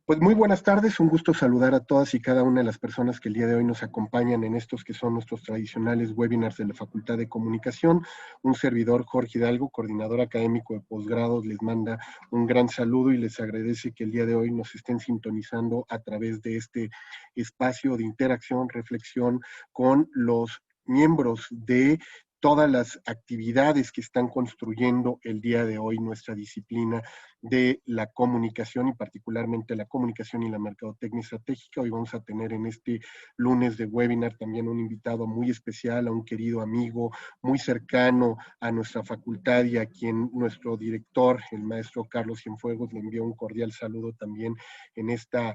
Pues muy buenas tardes, un gusto saludar a todas y cada una de las personas que el día de hoy nos acompañan en estos que son nuestros tradicionales webinars de la Facultad de Comunicación. Un servidor, Jorge Hidalgo, coordinador académico de posgrados, les manda un gran saludo y les agradece que el día de hoy nos estén sintonizando a través de este espacio de interacción, reflexión con los miembros de todas las actividades que están construyendo el día de hoy nuestra disciplina de la comunicación y particularmente la comunicación y la mercadotecnia estratégica. Hoy vamos a tener en este lunes de webinar también un invitado muy especial, a un querido amigo muy cercano a nuestra facultad y a quien nuestro director, el maestro Carlos Cienfuegos, le envió un cordial saludo también en esta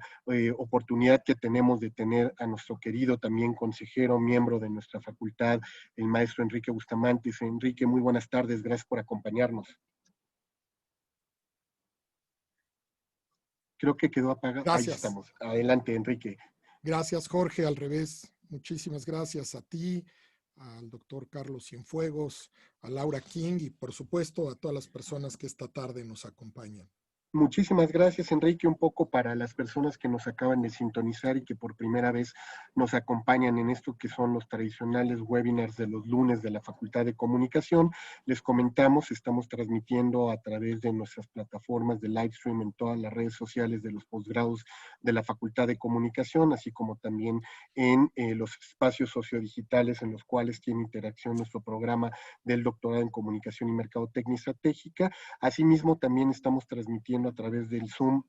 oportunidad que tenemos de tener a nuestro querido también consejero, miembro de nuestra facultad, el maestro Enrique Bustamante. Enrique, muy buenas tardes, gracias por acompañarnos. Creo que quedó apagado. Ahí Gracias. estamos. Adelante, Enrique. Gracias, Jorge. Al revés, muchísimas gracias a ti, al doctor Carlos Cienfuegos, a Laura King y, por supuesto, a todas las personas que esta tarde nos acompañan. Muchísimas gracias, Enrique. Un poco para las personas que nos acaban de sintonizar y que por primera vez nos acompañan en esto que son los tradicionales webinars de los lunes de la Facultad de Comunicación. Les comentamos, estamos transmitiendo a través de nuestras plataformas de live stream en todas las redes sociales de los posgrados de la Facultad de Comunicación, así como también en los espacios sociodigitales en los cuales tiene interacción nuestro programa del doctorado en Comunicación y Mercadotecnia Estratégica. Asimismo, también estamos transmitiendo a través del Zoom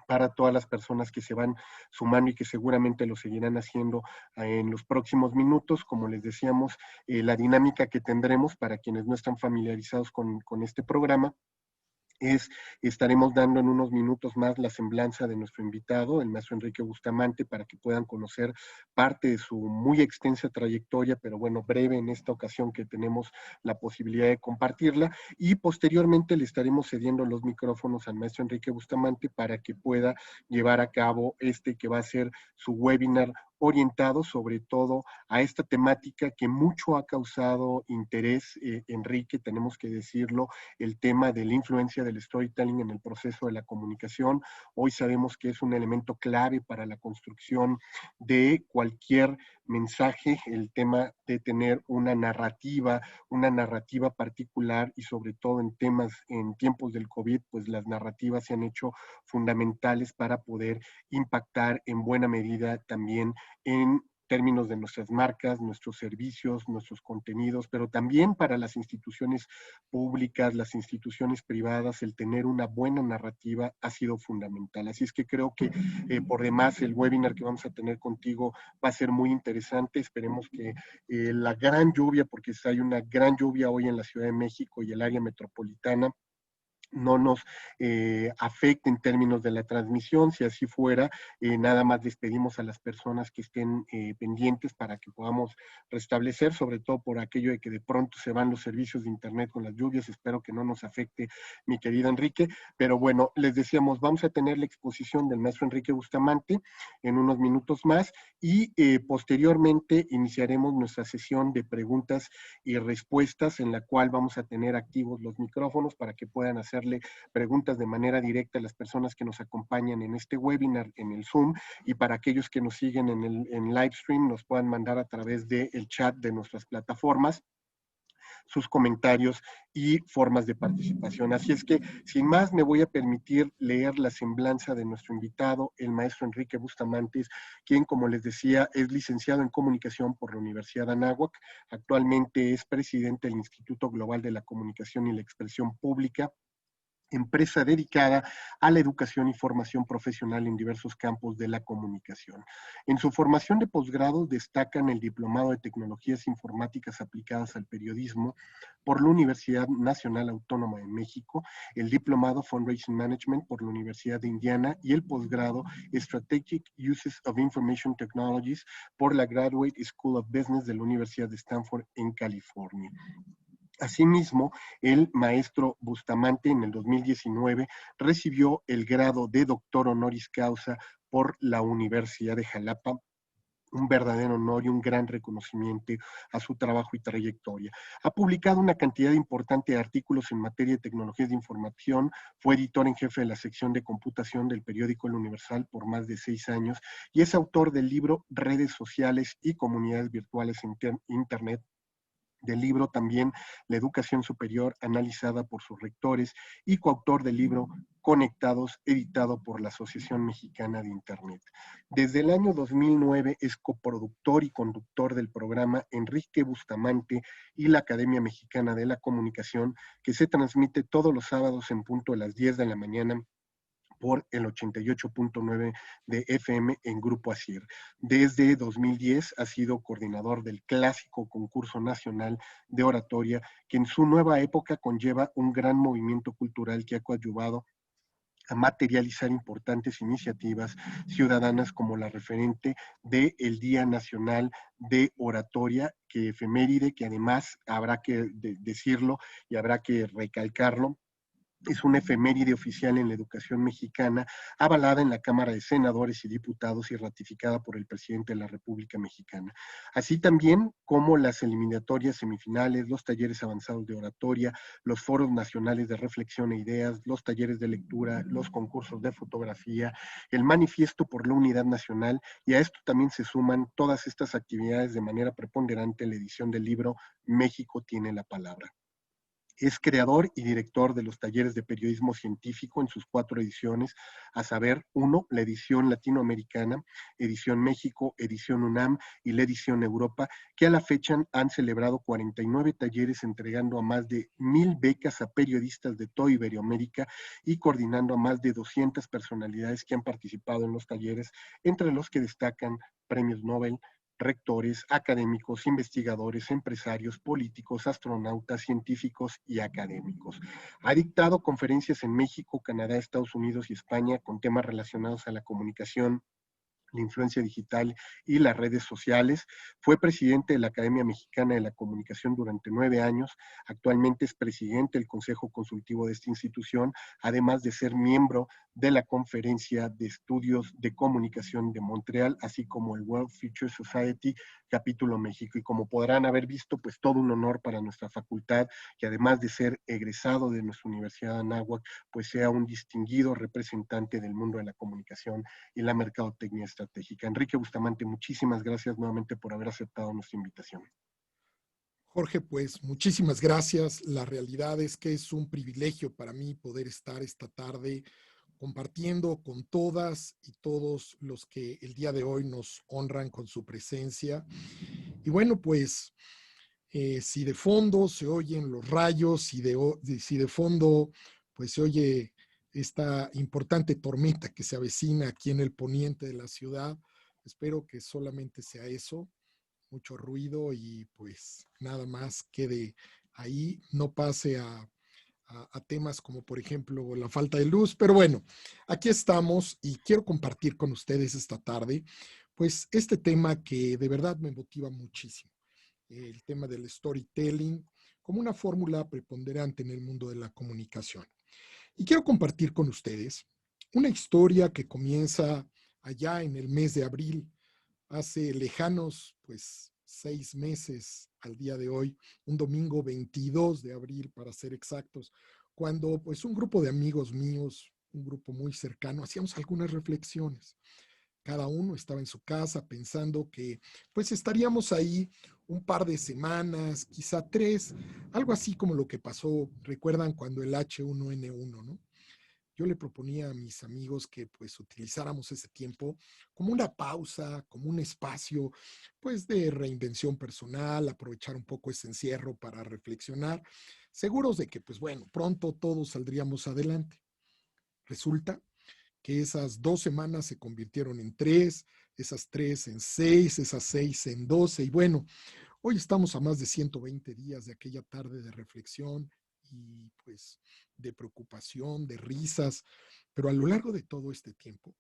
para todas las personas que se van sumando y que seguramente lo seguirán haciendo en los próximos minutos. Como les decíamos, la dinámica que tendremos para quienes no están familiarizados con este programa estaremos dando en unos minutos más la semblanza de nuestro invitado, el maestro Enrique Bustamante, para que puedan conocer parte de su muy extensa trayectoria, pero bueno, breve en esta ocasión que tenemos la posibilidad de compartirla, y posteriormente le estaremos cediendo los micrófonos al maestro Enrique Bustamante para que pueda llevar a cabo este que va a ser su webinar orientado sobre todo a esta temática que mucho ha causado interés, Enrique, tenemos que decirlo, el tema de la influencia del storytelling en el proceso de la comunicación. Hoy sabemos que es un elemento clave para la construcción de cualquier mensaje, el tema de tener una narrativa particular y sobre todo en temas, en tiempos del COVID, pues las narrativas se han hecho fundamentales para poder impactar en buena medida también en términos de nuestras marcas, nuestros servicios, nuestros contenidos, pero también para las instituciones públicas, las instituciones privadas, el tener una buena narrativa ha sido fundamental. Así es que creo que por demás el webinar que vamos a tener contigo va a ser muy interesante. Esperemos que la gran lluvia, porque hay una gran lluvia hoy en la Ciudad de México y el área metropolitana, no nos afecte en términos de la transmisión. Si así fuera, nada más les pedimos a las personas que estén pendientes para que podamos restablecer, sobre todo por aquello de que de pronto se van los servicios de internet con las lluvias. Espero que no nos afecte, mi querido Enrique, pero bueno, les decíamos, vamos a tener la exposición del maestro Enrique Bustamante en unos minutos más y posteriormente iniciaremos nuestra sesión de preguntas y respuestas en la cual vamos a tener activos los micrófonos para que puedan hacerle preguntas de manera directa a las personas que nos acompañan en este webinar en el Zoom, y para aquellos que nos siguen en live stream nos puedan mandar a través del chat de nuestras plataformas sus comentarios y formas de participación. Así es que, sin más, me voy a permitir leer la semblanza de nuestro invitado, el maestro Enrique Bustamante, quien, como les decía, es licenciado en Comunicación por la Universidad de Anáhuac. Actualmente es presidente del Instituto Global de la Comunicación y la Expresión Pública, empresa dedicada a la educación y formación profesional en diversos campos de la comunicación. En su formación de posgrado destacan el Diplomado de Tecnologías Informáticas Aplicadas al Periodismo por la Universidad Nacional Autónoma de México, el Diplomado Fundraising Management por la Universidad de Indiana y el posgrado Strategic Uses of Information Technologies por la Graduate School of Business de la Universidad de Stanford en California. Asimismo, el maestro Bustamante en el 2019 recibió el grado de doctor honoris causa por la Universidad de Jalapa un verdadero honor y un gran reconocimiento a su trabajo y trayectoria. Ha publicado una cantidad importante de artículos en materia de tecnologías de información, fue editor en jefe de la sección de computación del periódico El Universal por más de 6 años y es autor del libro Redes sociales y comunidades virtuales en Internet, del libro también La educación superior analizada por sus rectores y coautor del libro Conectados, editado por la Asociación Mexicana de Internet. Desde el año 2009 es coproductor y conductor del programa Enrique Bustamante y la Academia Mexicana de la Comunicación, que se transmite todos los sábados en punto de las 10 de la mañana por el 88.9 de FM en Grupo ASIR. Desde 2010 ha sido coordinador del clásico concurso nacional de oratoria, que en su nueva época conlleva un gran movimiento cultural que ha coadyuvado a materializar importantes iniciativas ciudadanas como la referente del Día Nacional de Oratoria, que efeméride, que además habrá que decirlo y habrá que recalcarlo, es una efeméride oficial en la educación mexicana, avalada en la Cámara de Senadores y Diputados y ratificada por el presidente de la República Mexicana. Así también como las eliminatorias semifinales, los talleres avanzados de oratoria, los foros nacionales de reflexión e ideas, los talleres de lectura, los concursos de fotografía, el manifiesto por la unidad nacional, y a esto también se suman todas estas actividades de manera preponderante en la edición del libro México tiene la palabra. Es creador y director de los talleres de periodismo científico en sus 4 ediciones, a saber, 1, la edición latinoamericana, edición México, edición UNAM y la edición Europa, que a la fecha han celebrado 49 talleres entregando a más de 1,000 becas a periodistas de toda Iberoamérica y coordinando a más de 200 personalidades que han participado en los talleres, entre los que destacan premios Nobel, rectores, académicos, investigadores, empresarios, políticos, astronautas, científicos y académicos. Ha dictado conferencias en México, Canadá, Estados Unidos y España con temas relacionados a la comunicación, la influencia digital y las redes sociales. Fue presidente de la Academia Mexicana de la Comunicación durante 9 años. Actualmente es presidente del Consejo Consultivo de esta institución, además de ser miembro de la Conferencia de Estudios de Comunicación de Montreal, así como el World Future Society, capítulo México. Y como podrán haber visto, pues todo un honor para nuestra facultad, que además de ser egresado de nuestra Universidad de Anáhuac, pues sea un distinguido representante del mundo de la comunicación y la mercadotecnia estratégica. Enrique Bustamante, muchísimas gracias nuevamente por haber aceptado nuestra invitación. Jorge, pues muchísimas gracias. La realidad es que es un privilegio para mí poder estar esta tarde compartiendo con todas y todos los que el día de hoy nos honran con su presencia. Y bueno, pues si de fondo se oyen los rayos, si de fondo pues se oye esta importante tormenta que se avecina aquí en el poniente de la ciudad, espero que solamente sea eso, mucho ruido y pues nada más quede ahí, no pase a temas como por ejemplo la falta de luz, pero bueno, aquí estamos y quiero compartir con ustedes esta tarde pues este tema que de verdad me motiva muchísimo, el tema del storytelling como una fórmula preponderante en el mundo de la comunicación. Y quiero compartir con ustedes una historia que comienza allá en el mes de abril, hace lejanos, pues 6 meses al día de hoy, un domingo 22 de abril para ser exactos, cuando pues un grupo de amigos míos, un grupo muy cercano, hacíamos algunas reflexiones. Cada uno estaba en su casa pensando que pues estaríamos ahí un par de semanas, quizá 3, algo así como lo que pasó, recuerdan cuando el H1N1, ¿no? Yo le proponía a mis amigos que pues utilizáramos ese tiempo como una pausa, como un espacio pues de reinvención personal, aprovechar un poco ese encierro para reflexionar, seguros de que pues bueno, pronto todos saldríamos adelante. Resulta que esas 2 semanas se convirtieron en 3, esas 3 en 6, esas 6 en 12 y bueno, hoy estamos a más de 120 días de aquella tarde de reflexión y pues de preocupación, de risas, pero a lo largo de todo este tiempo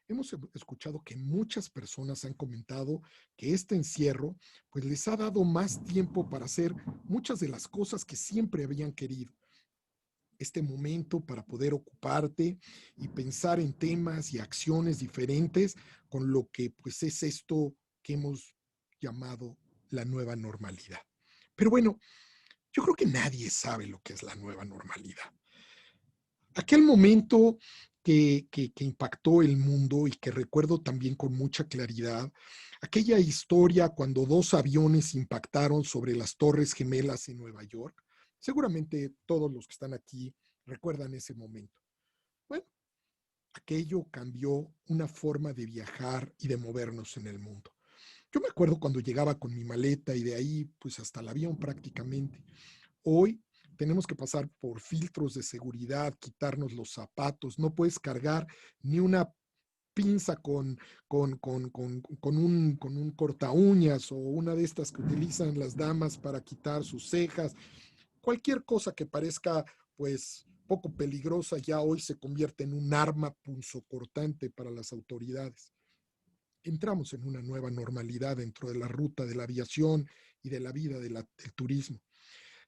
hemos escuchado que muchas personas han comentado que este encierro pues les ha dado más tiempo para hacer muchas de las cosas que siempre habían querido. Este momento para poder ocuparte y pensar en temas y acciones diferentes con lo que pues es esto que hemos llamado la nueva normalidad. Pero bueno, yo creo que nadie sabe lo que es la nueva normalidad. Aquel momento que impactó el mundo y que recuerdo también con mucha claridad, aquella historia cuando dos aviones impactaron sobre las Torres Gemelas en Nueva York, seguramente todos los que están aquí recuerdan ese momento. Bueno, aquello cambió una forma de viajar y de movernos en el mundo. Yo me acuerdo cuando llegaba con mi maleta y de ahí pues hasta el avión prácticamente. Hoy tenemos que pasar por filtros de seguridad, quitarnos los zapatos, no puedes cargar ni una pinza con un corta uñas o una de estas que utilizan las damas para quitar sus cejas. Cualquier cosa que parezca pues poco peligrosa ya hoy se convierte en un arma punzocortante para las autoridades. Entramos en una nueva normalidad dentro de la ruta de la aviación y de la vida del turismo.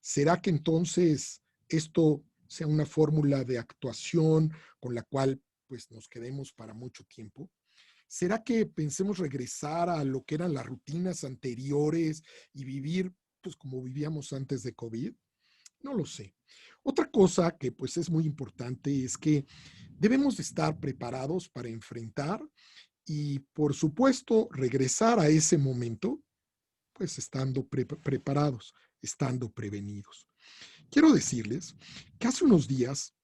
¿Será que entonces esto sea una fórmula de actuación con la cual pues nos quedemos para mucho tiempo? ¿Será que pensemos regresar a lo que eran las rutinas anteriores y vivir pues como vivíamos antes de COVID? No lo sé. Otra cosa que pues es muy importante es que debemos de estar preparados para enfrentar y por supuesto regresar a ese momento pues estando preparados, estando prevenidos. Quiero decirles que hace unos días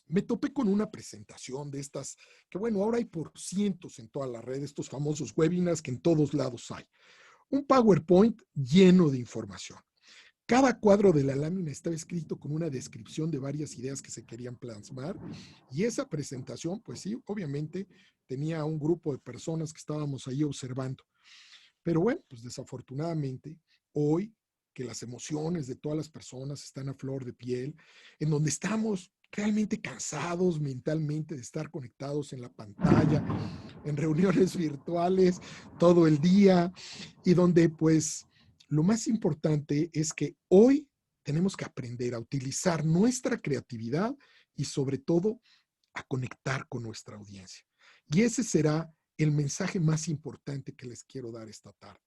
me topé con una presentación de estas, que bueno, ahora hay por cientos en toda la red, estos famosos webinars que en todos lados hay. Un PowerPoint lleno de información. Cada cuadro de la lámina estaba escrito con una descripción de varias ideas que se querían plasmar y esa presentación, pues sí, obviamente tenía un grupo de personas que estábamos ahí observando. Pero bueno, pues desafortunadamente, hoy que las emociones de todas las personas están a flor de piel, en donde estamos realmente cansados mentalmente de estar conectados en la pantalla, en reuniones virtuales todo el día, y donde pues lo más importante es que hoy tenemos que aprender a utilizar nuestra creatividad y sobre todo a conectar con nuestra audiencia. Y ese será el mensaje más importante que les quiero dar esta tarde.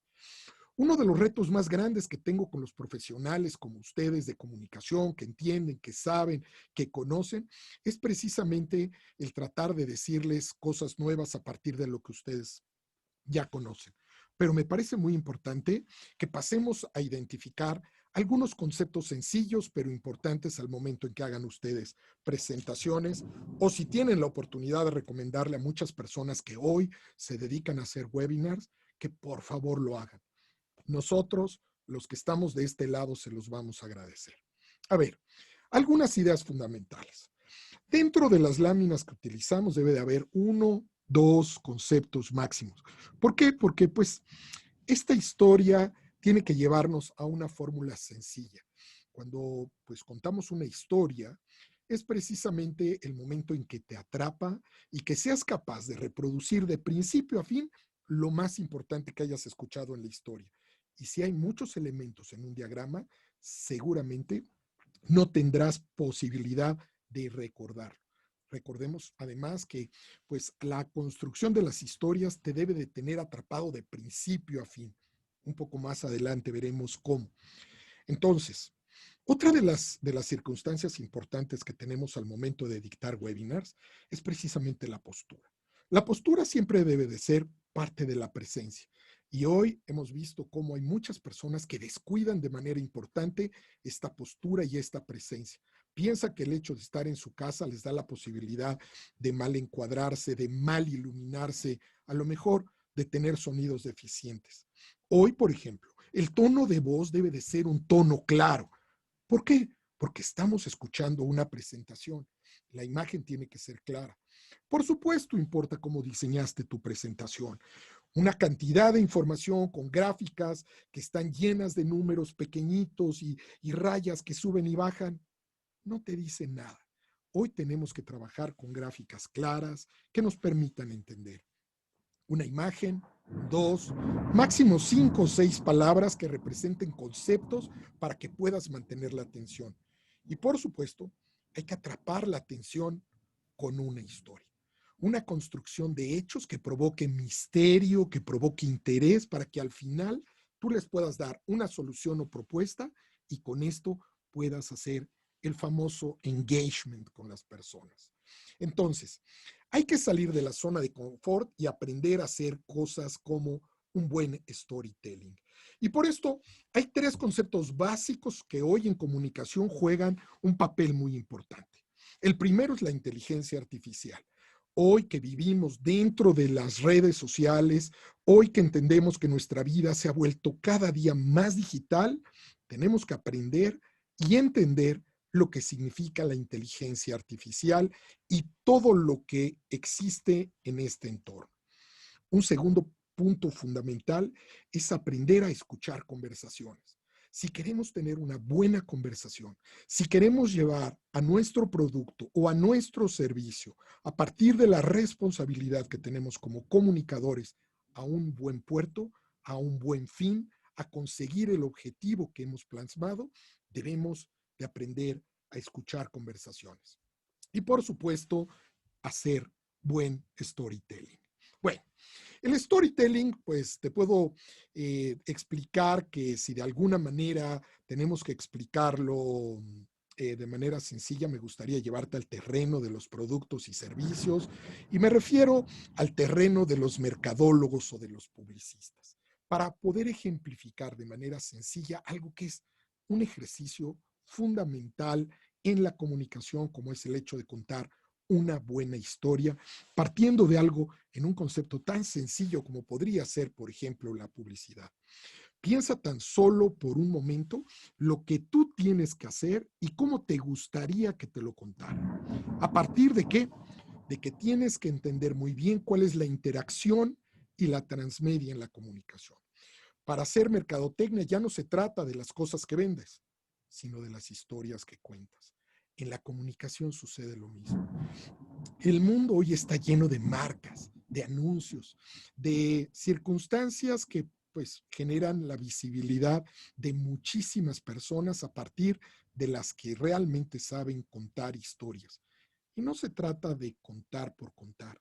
Uno de los retos más grandes que tengo con los profesionales como ustedes de comunicación, que entienden, que saben, que conocen, es precisamente el tratar de decirles cosas nuevas a partir de lo que ustedes ya conocen. Pero me parece muy importante que pasemos a identificar algunos conceptos sencillos pero importantes al momento en que hagan ustedes presentaciones o si tienen la oportunidad de recomendarle a muchas personas que hoy se dedican a hacer webinars, que por favor lo hagan. Nosotros, los que estamos de este lado, se los vamos a agradecer. A ver, algunas ideas fundamentales. Dentro de las láminas que utilizamos debe de haber uno, dos conceptos máximos. ¿Por qué? Porque pues esta historia tiene que llevarnos a una fórmula sencilla. Cuando pues contamos una historia, es precisamente el momento en que te atrapa y que seas capaz de reproducir de principio a fin lo más importante que hayas escuchado en la historia. Y si hay muchos elementos en un diagrama, seguramente no tendrás posibilidad de recordarlo. Recordemos además que pues la construcción de las historias te debe de tener atrapado de principio a fin. Un poco más adelante veremos cómo. Entonces, otra de las circunstancias importantes que tenemos al momento de dictar webinars es precisamente la postura. La postura siempre debe de ser parte de la presencia. Y hoy hemos visto cómo hay muchas personas que descuidan de manera importante esta postura y esta presencia. Piensa que el hecho de estar en su casa les da la posibilidad de mal encuadrarse, de mal iluminarse, a lo mejor de tener sonidos deficientes. Hoy, por ejemplo, el tono de voz debe de ser un tono claro. ¿Por qué? Porque estamos escuchando una presentación. La imagen tiene que ser clara. Por supuesto, importa cómo diseñaste tu presentación. Una cantidad de información con gráficas que están llenas de números pequeñitos y rayas que suben y bajan, no te dicen nada. Hoy tenemos que trabajar con gráficas claras que nos permitan entender. Una imagen, dos, máximo 5 o 6 palabras que representen conceptos para que puedas mantener la atención. Y por supuesto, hay que atrapar la atención con una historia. una construcción de hechos que provoque misterio, que provoque interés, para que al final tú les puedas dar una solución o propuesta y con esto puedas hacer el famoso engagement con las personas. Entonces, hay que salir de la zona de confort y aprender a hacer cosas como un buen storytelling. Y por esto hay tres conceptos básicos que hoy en comunicación juegan un papel muy importante. El primero es la inteligencia artificial. Hoy que vivimos dentro de las redes sociales, hoy que entendemos que nuestra vida se ha vuelto cada día más digital, tenemos que aprender y entender lo que significa la inteligencia artificial y todo lo que existe en este entorno. Un segundo punto fundamental es aprender a escuchar conversaciones. Si queremos tener una buena conversación, si queremos llevar a nuestro producto o a nuestro servicio a partir de la responsabilidad que tenemos como comunicadores a un buen puerto, a un buen fin, a conseguir el objetivo que hemos plasmado, debemos de aprender a escuchar conversaciones. Y por supuesto, hacer buen storytelling. Bueno, el storytelling, pues te puedo explicar que si de alguna manera tenemos que explicarlo de manera sencilla, me gustaría llevarte al terreno de los productos y servicios, y me refiero al terreno de los mercadólogos o de los publicistas, para poder ejemplificar de manera sencilla algo que es un ejercicio fundamental en la comunicación, como es el hecho de contar una buena historia, partiendo de algo en un concepto tan sencillo como podría ser, por ejemplo, la publicidad. Piensa tan solo por un momento lo que tú tienes que hacer y cómo te gustaría que te lo contara. ¿A partir de qué? De que tienes que entender muy bien cuál es la interacción y la transmedia en la comunicación. Para hacer mercadotecnia ya no se trata de las cosas que vendes, sino de las historias que cuentas. En la comunicación sucede lo mismo. El mundo hoy está lleno de marcas, de anuncios, de circunstancias que pues generan la visibilidad de muchísimas personas a partir de las que realmente saben contar historias. Y no se trata de contar por contar,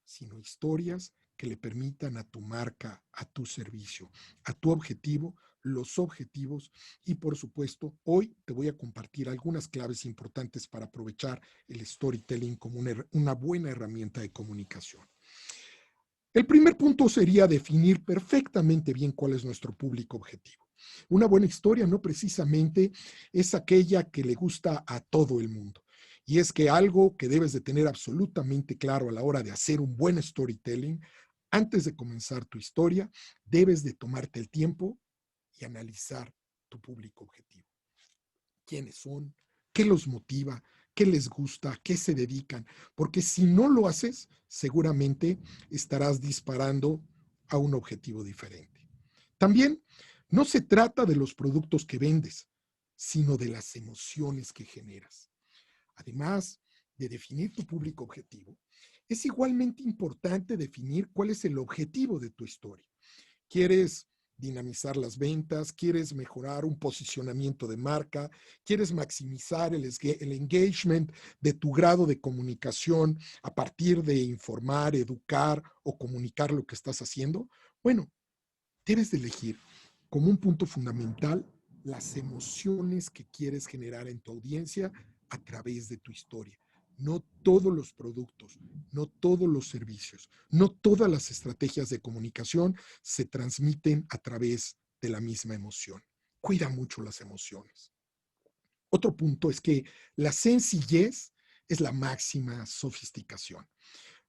sino historias que le permitan a tu marca, a tu servicio, a tu objetivo, los objetivos y por supuesto, hoy te voy a compartir algunas claves importantes para aprovechar el storytelling como una buena herramienta de comunicación. El primer punto sería definir perfectamente bien cuál es nuestro público objetivo. Una buena historia no precisamente es aquella que le gusta a todo el mundo. Y es que algo que debes de tener absolutamente claro a la hora de hacer un buen storytelling, antes de comenzar tu historia, debes de tomarte el tiempo y analizar tu público objetivo. ¿Quiénes son? ¿Qué los motiva? ¿Qué les gusta? ¿Qué se dedican? Porque si no lo haces, seguramente estarás disparando a un objetivo diferente. También no se trata de los productos que vendes, sino de las emociones que generas. Además de definir tu público objetivo, es igualmente importante definir cuál es el objetivo de tu historia. ¿Quieres dinamizar las ventas? ¿Quieres mejorar un posicionamiento de marca? ¿Quieres maximizar el engagement de tu grado de comunicación a partir de informar, educar o comunicar lo que estás haciendo? Bueno, debes de elegir como un punto fundamental las emociones que quieres generar en tu audiencia a través de tu historia. No todos los productos, no todos los servicios, no todas las estrategias de comunicación se transmiten a través de la misma emoción. Cuida mucho las emociones. Otro punto es que la sencillez es la máxima sofisticación.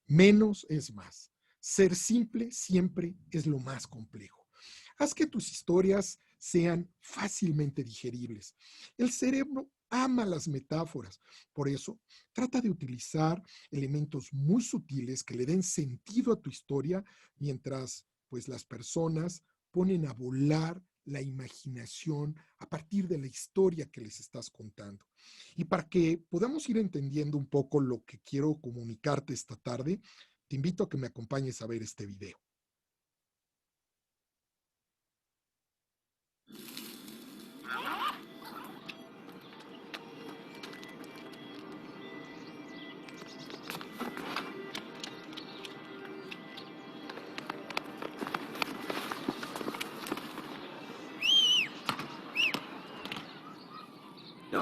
Menos es más. Ser simple siempre es lo más complejo. Haz que tus historias sean fácilmente digeribles. El cerebro ama las metáforas. Por eso, trata de utilizar elementos muy sutiles que le den sentido a tu historia mientras pues las personas ponen a volar la imaginación a partir de la historia que les estás contando. Y para que podamos ir entendiendo un poco lo que quiero comunicarte esta tarde, te invito a que me acompañes a ver este video.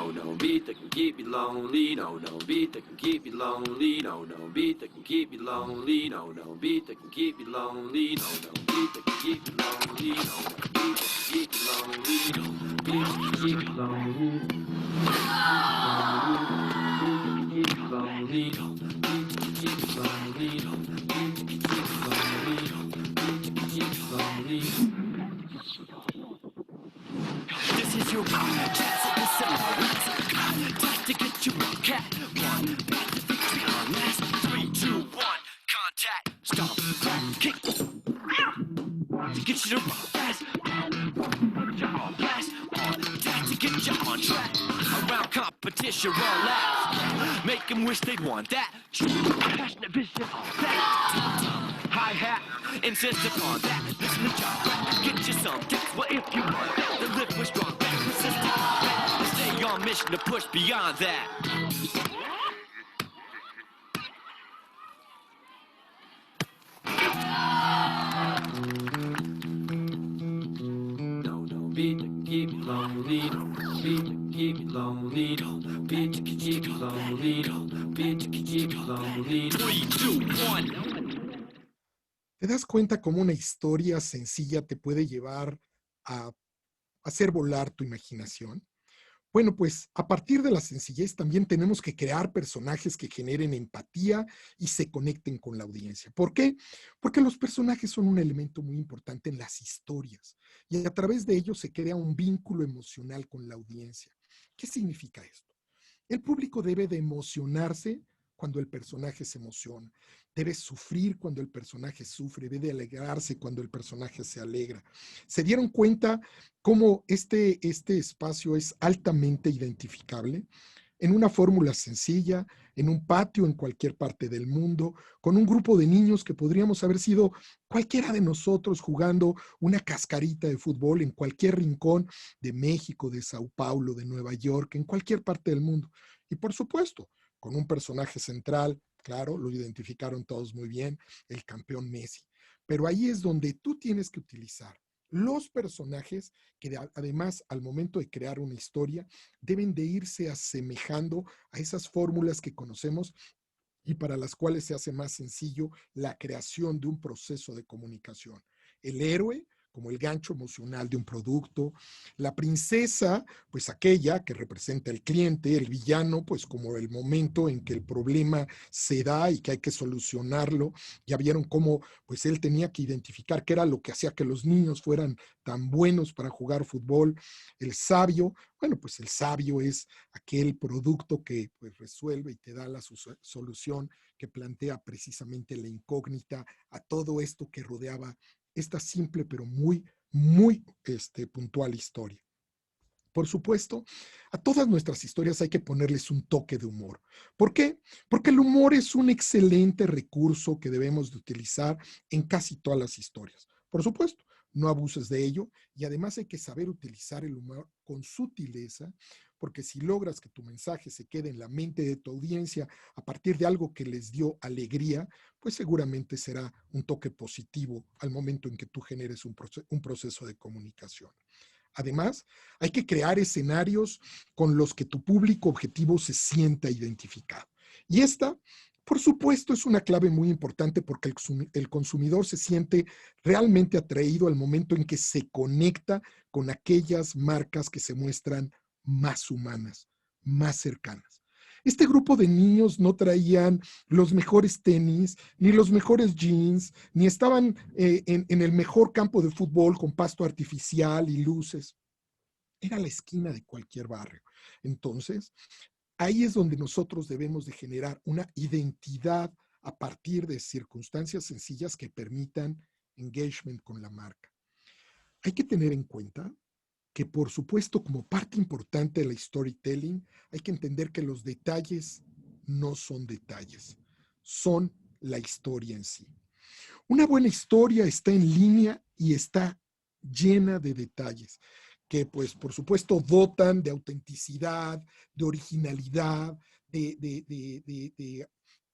no, no beat that can keep me lonely, no, no beat that can keep me lonely, no, no beat that can keep me lonely, no, no beat that can keep me lonely, no, no beat that can keep me lonely, no, no beat that can keep me lonely, no, beat that can keep me lonely, lonely, lonely, no, beat that can keep me lonely, no, beat that can keep me lonely, no, beat that can keep me lonely. This is your chance at the sunrise. Time to get you a cat. One, back to victory on last. 3, 2, 1, contact. Stop, crack, kick. To get you to run fast. Put you on blast. On attack to get you on track. Around competition, relax. Make them wish they'd want that. Passionate vision on that. Hi-hat, insist upon that. Listen to John Brett, get you some text. Well, if you want that, the lift was strong, back, persistent, back. Stay on mission to push beyond that. No, no beat that can keep me lonely, no, no beat that can keep me lonely, no, no beat that can keep me lonely, no, no beat that can keep me lonely. 3, 2, 1. ¿Te das cuenta cómo una historia sencilla te puede llevar a hacer volar tu imaginación? Bueno, pues a partir de la sencillez también tenemos que crear personajes que generen empatía y se conecten con la audiencia. ¿Por qué? Porque los personajes son un elemento muy importante en las historias y a través de ellos se crea un vínculo emocional con la audiencia. ¿Qué significa esto? El público debe de emocionarse cuando el personaje se emociona, debe sufrir cuando el personaje sufre, debe de alegrarse cuando el personaje se alegra. ¿Se dieron cuenta cómo este espacio es altamente identificable? En una fórmula sencilla, en un patio en cualquier parte del mundo, con un grupo de niños que podríamos haber sido cualquiera de nosotros jugando una cascarita de fútbol en cualquier rincón de México, de Sao Paulo, de Nueva York, en cualquier parte del mundo. Y por supuesto, con un personaje central, claro, lo identificaron todos muy bien, el campeón Messi. Pero ahí es donde tú tienes que utilizar los personajes que además al momento de crear una historia deben de irse asemejando a esas fórmulas que conocemos y para las cuales se hace más sencillo la creación de un proceso de comunicación. El héroe como el gancho emocional de un producto, la princesa, pues aquella que representa el cliente, el villano, pues como el momento en que el problema se da y que hay que solucionarlo. Ya vieron cómo pues él tenía que identificar qué era lo que hacía que los niños fueran tan buenos para jugar fútbol. El sabio, bueno, pues el sabio es aquel producto que pues resuelve y te da la solución que plantea precisamente la incógnita a todo esto que rodeaba esta simple pero muy puntual historia. Por supuesto, a todas nuestras historias hay que ponerles un toque de humor. ¿Por qué? Porque el humor es un excelente recurso que debemos de utilizar en casi todas las historias. Por supuesto, no abuses de ello y además hay que saber utilizar el humor con sutileza, porque si logras que tu mensaje se quede en la mente de tu audiencia a partir de algo que les dio alegría, pues seguramente será un toque positivo al momento en que tú generes un proceso de comunicación. Además, hay que crear escenarios con los que tu público objetivo se sienta identificado. Y esta, por supuesto, es una clave muy importante porque el consumidor se siente realmente atraído al momento en que se conecta con aquellas marcas que se muestran más humanas, más cercanas. Este grupo de niños no traían los mejores tenis, ni los mejores jeans, ni estaban en el mejor campo de fútbol con pasto artificial y luces. Era la esquina de cualquier barrio. Entonces, ahí es donde nosotros debemos de generar una identidad a partir de circunstancias sencillas que permitan engagement con la marca. Hay que tener en cuenta que, por supuesto, como parte importante de la storytelling, hay que entender que los detalles no son detalles, son la historia en sí. Una buena historia está en línea y está llena de detalles que, pues, por supuesto, dotan de autenticidad, de originalidad, de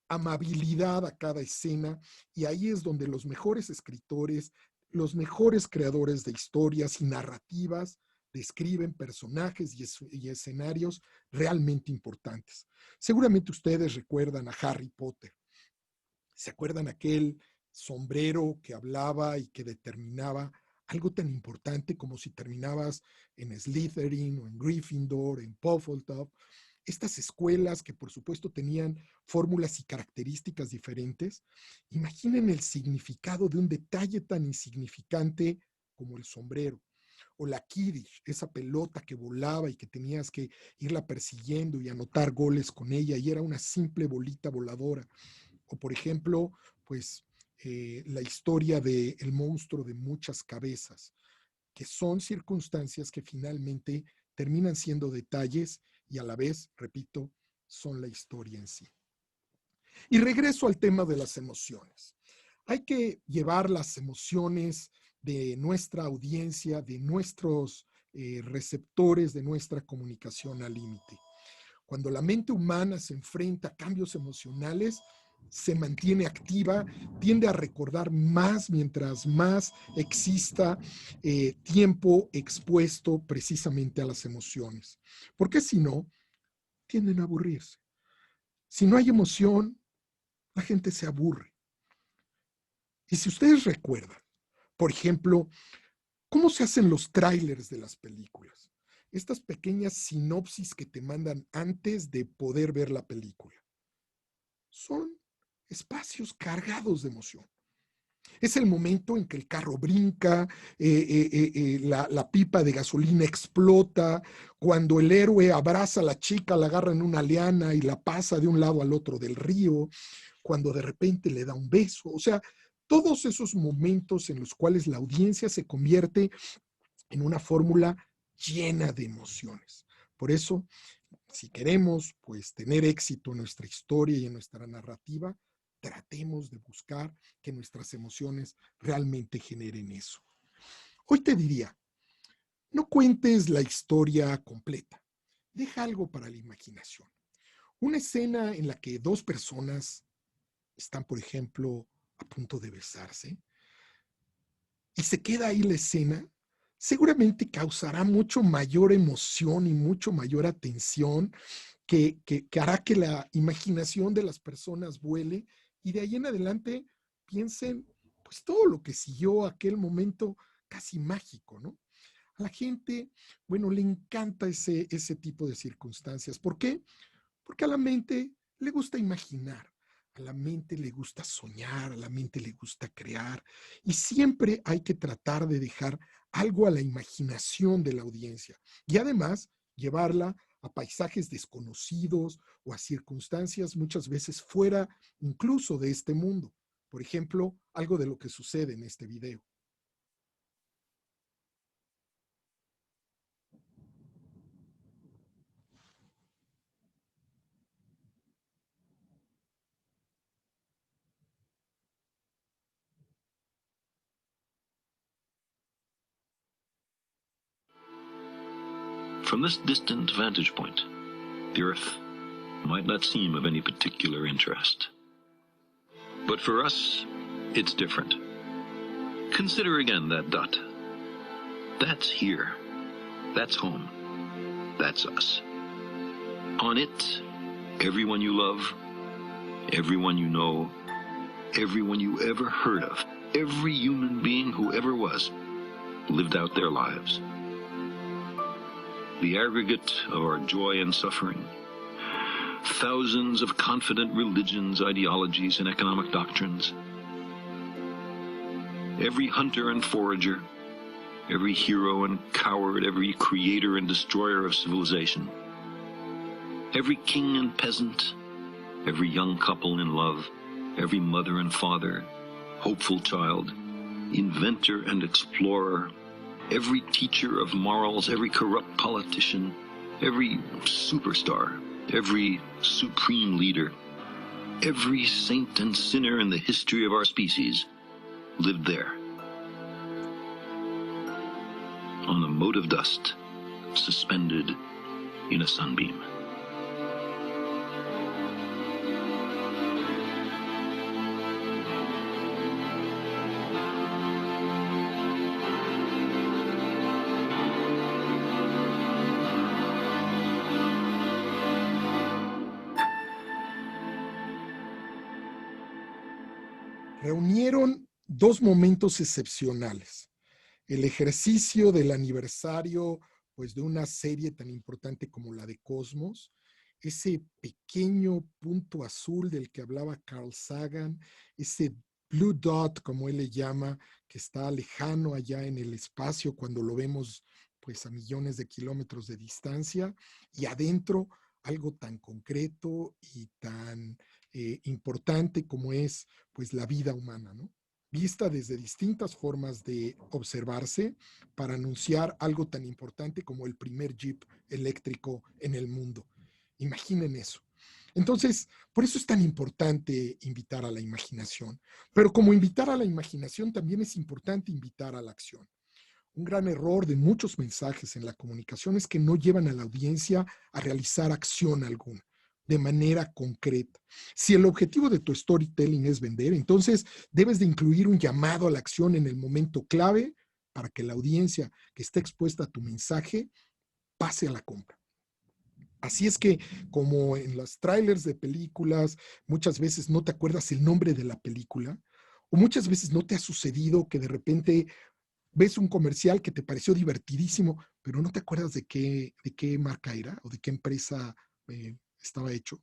amabilidad a cada escena. Y ahí es donde los mejores escritores, los mejores creadores de historias y narrativas describen personajes y escenarios realmente importantes. Seguramente ustedes recuerdan a Harry Potter. ¿Se acuerdan aquel sombrero que hablaba y que determinaba algo tan importante como si terminabas en Slytherin o en Gryffindor, en Hufflepuff? Estas escuelas que por supuesto tenían fórmulas y características diferentes. Imaginen el significado de un detalle tan insignificante como el sombrero. O la Quidditch, esa pelota que volaba y que tenías que irla persiguiendo y anotar goles con ella y era una simple bolita voladora. O por ejemplo, pues la historia de El monstruo de muchas cabezas, que son circunstancias que finalmente terminan siendo detalles y a la vez, repito, son la historia en sí. Y regreso al tema de las emociones. Hay que llevar las emociones de nuestra audiencia, de nuestros receptores, de nuestra comunicación al límite. Cuando la mente humana se enfrenta a cambios emocionales, se mantiene activa, tiende a recordar más mientras más exista tiempo expuesto precisamente a las emociones. Porque si no, tienden a aburrirse. Si no hay emoción, la gente se aburre. Y si ustedes recuerdan, por ejemplo, ¿cómo se hacen los trailers de las películas? Estas pequeñas sinopsis que te mandan antes de poder ver la película. Son espacios cargados de emoción. Es el momento en que el carro brinca, la pipa de gasolina explota, cuando el héroe abraza a la chica, la agarra en una liana y la pasa de un lado al otro del río, cuando de repente le da un beso. O sea, todos esos momentos en los cuales la audiencia se convierte en una fórmula llena de emociones. Por eso, si queremos pues tener éxito en nuestra historia y en nuestra narrativa, tratemos de buscar que nuestras emociones realmente generen eso. Hoy te diría, no cuentes la historia completa, deja algo para la imaginación. Una escena en la que dos personas están, por ejemplo, a punto de besarse y se queda ahí la escena, seguramente causará mucho mayor emoción y mucho mayor atención que hará que la imaginación de las personas vuele y de ahí en adelante piensen pues todo lo que siguió aquel momento casi mágico, ¿no? A la gente, bueno, le encanta ese tipo de circunstancias. ¿Por qué? Porque a la mente le gusta imaginar, a la mente le gusta soñar, a la mente le gusta crear y siempre hay que tratar de dejar algo a la imaginación de la audiencia y además llevarla a paisajes desconocidos o a circunstancias muchas veces fuera incluso de este mundo. Por ejemplo, algo de lo que sucede en este video. From this distant vantage point, the Earth might not seem of any particular interest. But for us, it's different. Consider again that dot. That's here. That's home. That's us. On it, everyone you love, everyone you know, everyone you ever heard of, every human being who ever was, lived out their lives. The aggregate of our joy and suffering, thousands of confident religions, ideologies, and economic doctrines. Every hunter and forager, every hero and coward, every creator and destroyer of civilization. Every king and peasant, every young couple in love, every mother and father, hopeful child, inventor and explorer, every teacher of morals, every corrupt politician, every superstar, every supreme leader, every saint and sinner in the history of our species lived there. On a mote of dust, suspended in a sunbeam. reunieron dos momentos excepcionales. El ejercicio del aniversario, pues, de una serie tan importante como la de Cosmos, ese pequeño punto azul del que hablaba Carl Sagan, ese blue dot, como él le llama, que está lejano allá en el espacio cuando lo vemos pues a millones de kilómetros de distancia, y adentro algo tan concreto y tan importante como es pues la vida humana, ¿no? Vista desde distintas formas de observarse para anunciar algo tan importante como el primer jeep eléctrico en el mundo. Imaginen eso. Entonces, por eso es tan importante invitar a la imaginación. Pero como invitar a la imaginación, también es importante invitar a la acción. Un gran error de muchos mensajes en la comunicación es que no llevan a la audiencia a realizar acción alguna de manera concreta. Si el objetivo de tu storytelling es vender, entonces debes de incluir un llamado a la acción en el momento clave para que la audiencia que está expuesta a tu mensaje pase a la compra. Así es que, como en los trailers de películas, muchas veces no te acuerdas el nombre de la película, o muchas veces no te ha sucedido que de repente ves un comercial que te pareció divertidísimo, pero no te acuerdas de qué marca era o de qué empresa estaba hecho.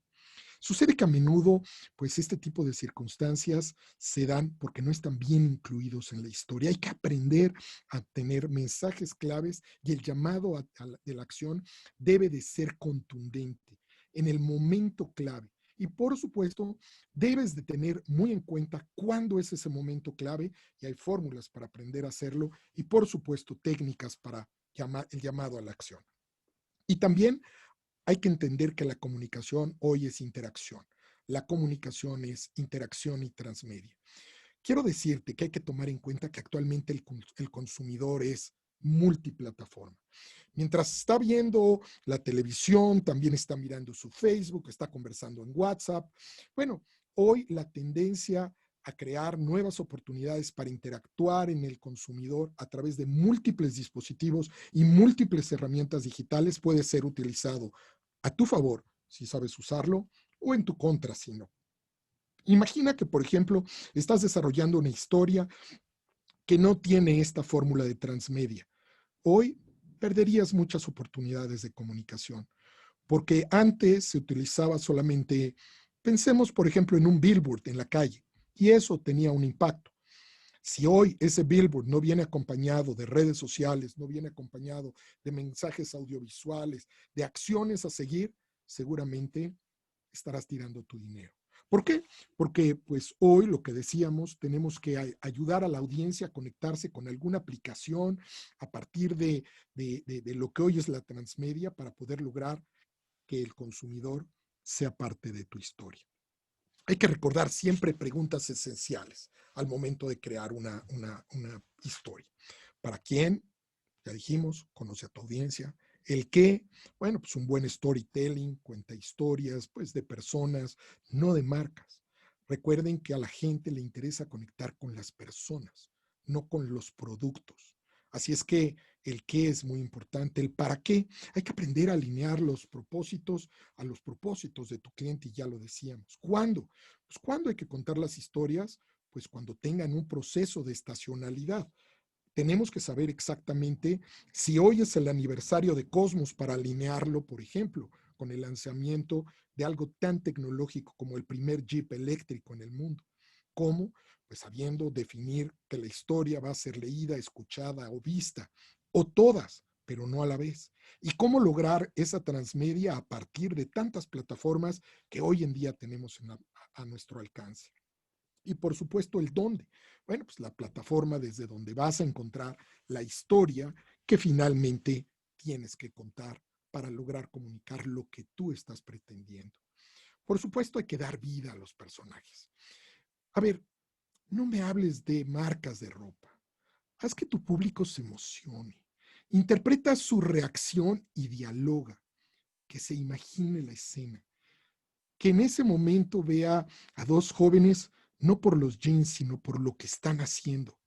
Sucede que a menudo, pues este tipo de circunstancias se dan porque no están bien incluidos en la historia. Hay que aprender a tener mensajes claves y el llamado de la acción debe de ser contundente en el momento clave. Y por supuesto, debes de tener muy en cuenta cuándo es ese momento clave y hay fórmulas para aprender a hacerlo y por supuesto técnicas para el llamado a la acción. Y también hay que entender que la comunicación hoy es interacción. La comunicación es interacción y transmedia. Quiero decirte que hay que tomar en cuenta que actualmente el consumidor es multiplataforma. Mientras está viendo la televisión, también está mirando su Facebook, está conversando en WhatsApp. Bueno, hoy la tendencia a crear nuevas oportunidades para interactuar en el consumidor a través de múltiples dispositivos y múltiples herramientas digitales puede ser utilizado a tu favor si sabes usarlo o en tu contra si no. Imagina que, por ejemplo, estás desarrollando una historia que no tiene esta fórmula de transmedia. Hoy perderías muchas oportunidades de comunicación, porque antes se utilizaba solamente, pensemos por ejemplo en un billboard en la calle, y eso tenía un impacto. Si hoy ese billboard no viene acompañado de redes sociales, no viene acompañado de mensajes audiovisuales, de acciones a seguir, seguramente estarás tirando tu dinero. ¿Por qué? Porque pues hoy lo que decíamos, tenemos que ayudar a la audiencia a conectarse con alguna aplicación a partir de lo que hoy es la transmedia para poder lograr que el consumidor sea parte de tu historia. Hay que recordar siempre preguntas esenciales al momento de crear una historia. ¿Para quién? Ya dijimos, conoce a tu audiencia. El qué, bueno, pues un buen storytelling, cuenta historias, pues de personas, no de marcas. Recuerden que a la gente le interesa conectar con las personas, no con los productos. Así es que el qué es muy importante, el para qué. Hay que aprender a alinear los propósitos a los propósitos de tu cliente y ya lo decíamos. ¿Cuándo? Pues ¿cuándo hay que contar las historias? Pues cuando tengan un proceso de estacionalidad. Tenemos que saber exactamente si hoy es el aniversario de Cosmos para alinearlo, por ejemplo, con el lanzamiento de algo tan tecnológico como el primer Jeep eléctrico en el mundo. ¿Cómo? Pues sabiendo definir que la historia va a ser leída, escuchada o vista, o todas, pero no a la vez. ¿Y cómo lograr esa transmedia a partir de tantas plataformas que hoy en día tenemos a nuestro alcance? Y por supuesto, el dónde. Bueno, pues la plataforma desde donde vas a encontrar la historia que finalmente tienes que contar para lograr comunicar lo que tú estás pretendiendo. Por supuesto, hay que dar vida a los personajes. A ver, no me hables de marcas de ropa. Haz que tu público se emocione. Interpreta su reacción y dialoga. Que se imagine la escena. Que en ese momento vea a dos jóvenes no por los jeans, sino por lo que están haciendo.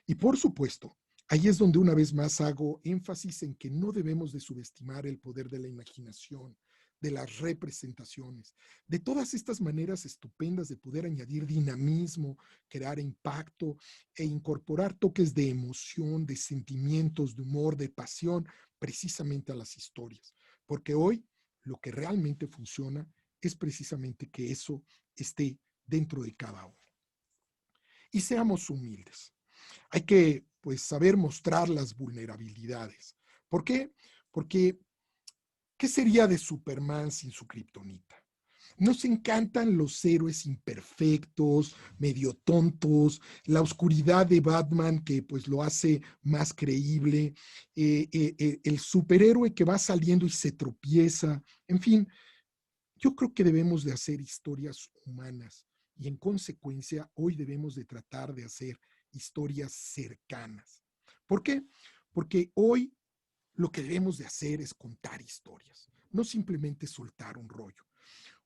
Y por supuesto, ahí es donde una vez más hago énfasis en que no debemos de subestimar el poder de la imaginación, de las representaciones, de todas estas maneras estupendas de poder añadir dinamismo, crear impacto e incorporar toques de emoción, de sentimientos, de humor, de pasión, precisamente a las historias. Porque hoy lo que realmente funciona es precisamente que eso esté dentro de cada uno. Y seamos humildes. Hay que, pues, saber mostrar las vulnerabilidades. ¿Por qué? Porque, ¿qué sería de Superman sin su kriptonita? Nos encantan los héroes imperfectos, medio tontos, la oscuridad de Batman que pues lo hace más creíble, el superhéroe que va saliendo y se tropieza, en fin, yo creo que debemos de hacer historias humanas y en consecuencia hoy debemos de tratar de hacer historias cercanas. ¿Por qué? Porque hoy lo que debemos de hacer es contar historias, no simplemente soltar un rollo.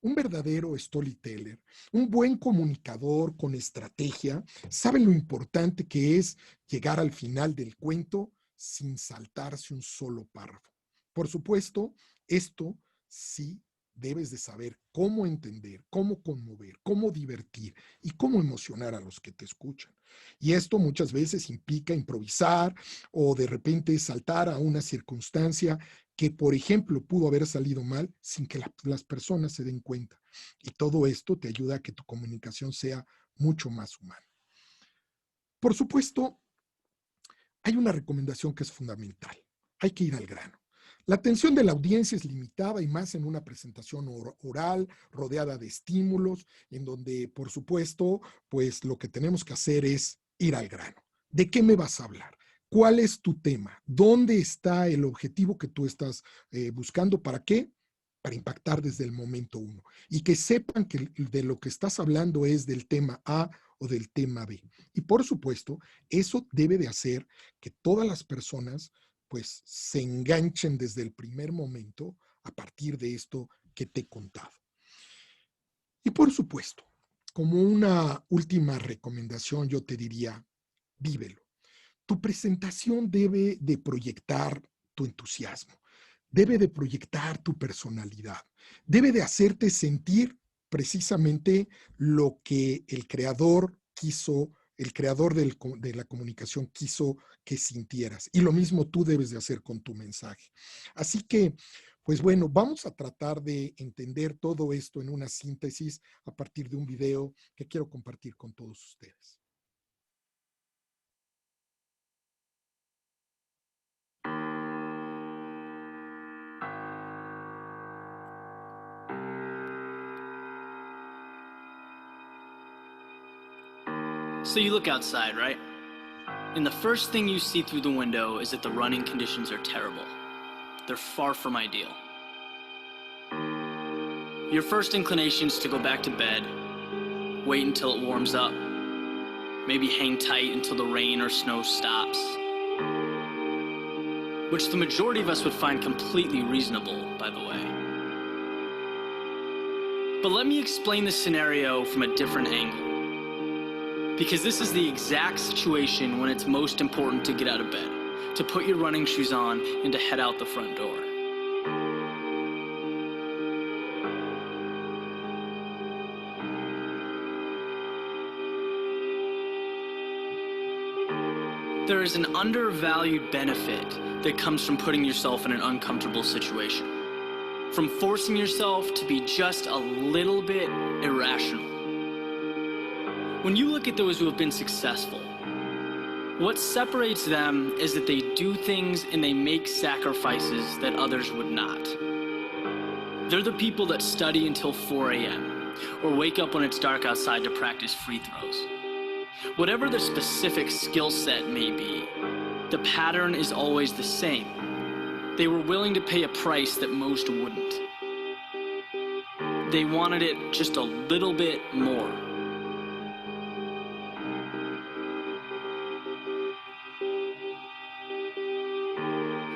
Un verdadero storyteller, un buen comunicador con estrategia, sabe lo importante que es llegar al final del cuento sin saltarse un solo párrafo. Por supuesto, esto sí debes de saber cómo entender, cómo conmover, cómo divertir y cómo emocionar a los que te escuchan. Y esto muchas veces implica improvisar o de repente saltar a una circunstancia que, por ejemplo, pudo haber salido mal sin que las personas se den cuenta. Y todo esto te ayuda a que tu comunicación sea mucho más humana. Por supuesto, hay una recomendación que es fundamental. Hay que ir al grano. La atención de la audiencia es limitada y más en una presentación oral, rodeada de estímulos, en donde, por supuesto, pues lo que tenemos que hacer es ir al grano. ¿De qué me vas a hablar? ¿Cuál es tu tema? ¿Dónde está el objetivo que tú estás buscando? ¿Para qué? Para impactar desde el momento uno. Y que sepan que de lo que estás hablando es del tema A o del tema B. Y por supuesto, eso debe de hacer que todas las personas pues se enganchen desde el primer momento a partir de esto que te he contado. Y por supuesto, como una última recomendación, yo te diría, vívelo. Tu presentación debe de proyectar tu entusiasmo, debe de proyectar tu personalidad, debe de hacerte sentir precisamente lo que el creador quiso, el creador de la comunicación quiso que sintieras. Y lo mismo tú debes de hacer con tu mensaje. Así que, pues bueno, vamos a tratar de entender todo esto en una síntesis a partir de un video que quiero compartir con todos ustedes. So you look outside, right? And the first thing you see through the window is that the running conditions are terrible. They're far from ideal. Your first inclination is to go back to bed, wait until it warms up, maybe hang tight until the rain or snow stops, which the majority of us would find completely reasonable, by the way. But let me explain this scenario from a different angle. Because this is the exact situation when it's most important to get out of bed, to put your running shoes on and to head out the front door. There is an undervalued benefit that comes from putting yourself in an uncomfortable situation, from forcing yourself to be just a little bit irrational. When you look at those who have been successful, what separates them is that they do things and they make sacrifices that others would not. They're the people that study until 4 a.m. or wake up when it's dark outside to practice free throws. Whatever their specific skill set may be, the pattern is always the same. They were willing to pay a price that most wouldn't. They wanted it just a little bit more.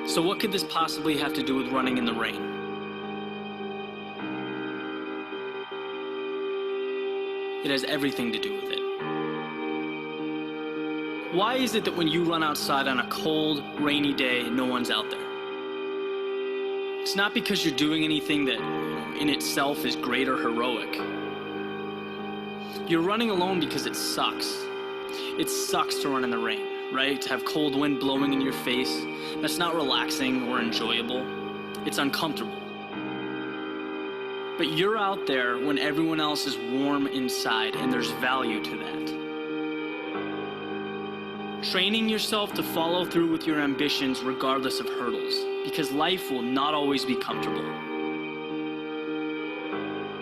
So what could this possibly have to do with running in the rain? It has everything to do with it. Why is it that when you run outside on a cold, rainy day, no one's out there? It's not because you're doing anything that in itself is great or heroic. You're running alone because it sucks. It sucks to run in the rain, right? To have cold wind blowing in your face. That's not relaxing or enjoyable. It's uncomfortable. But you're out there when everyone else is warm inside, and there's value to that. Training yourself to follow through with your ambitions regardless of hurdles, because life will not always be comfortable.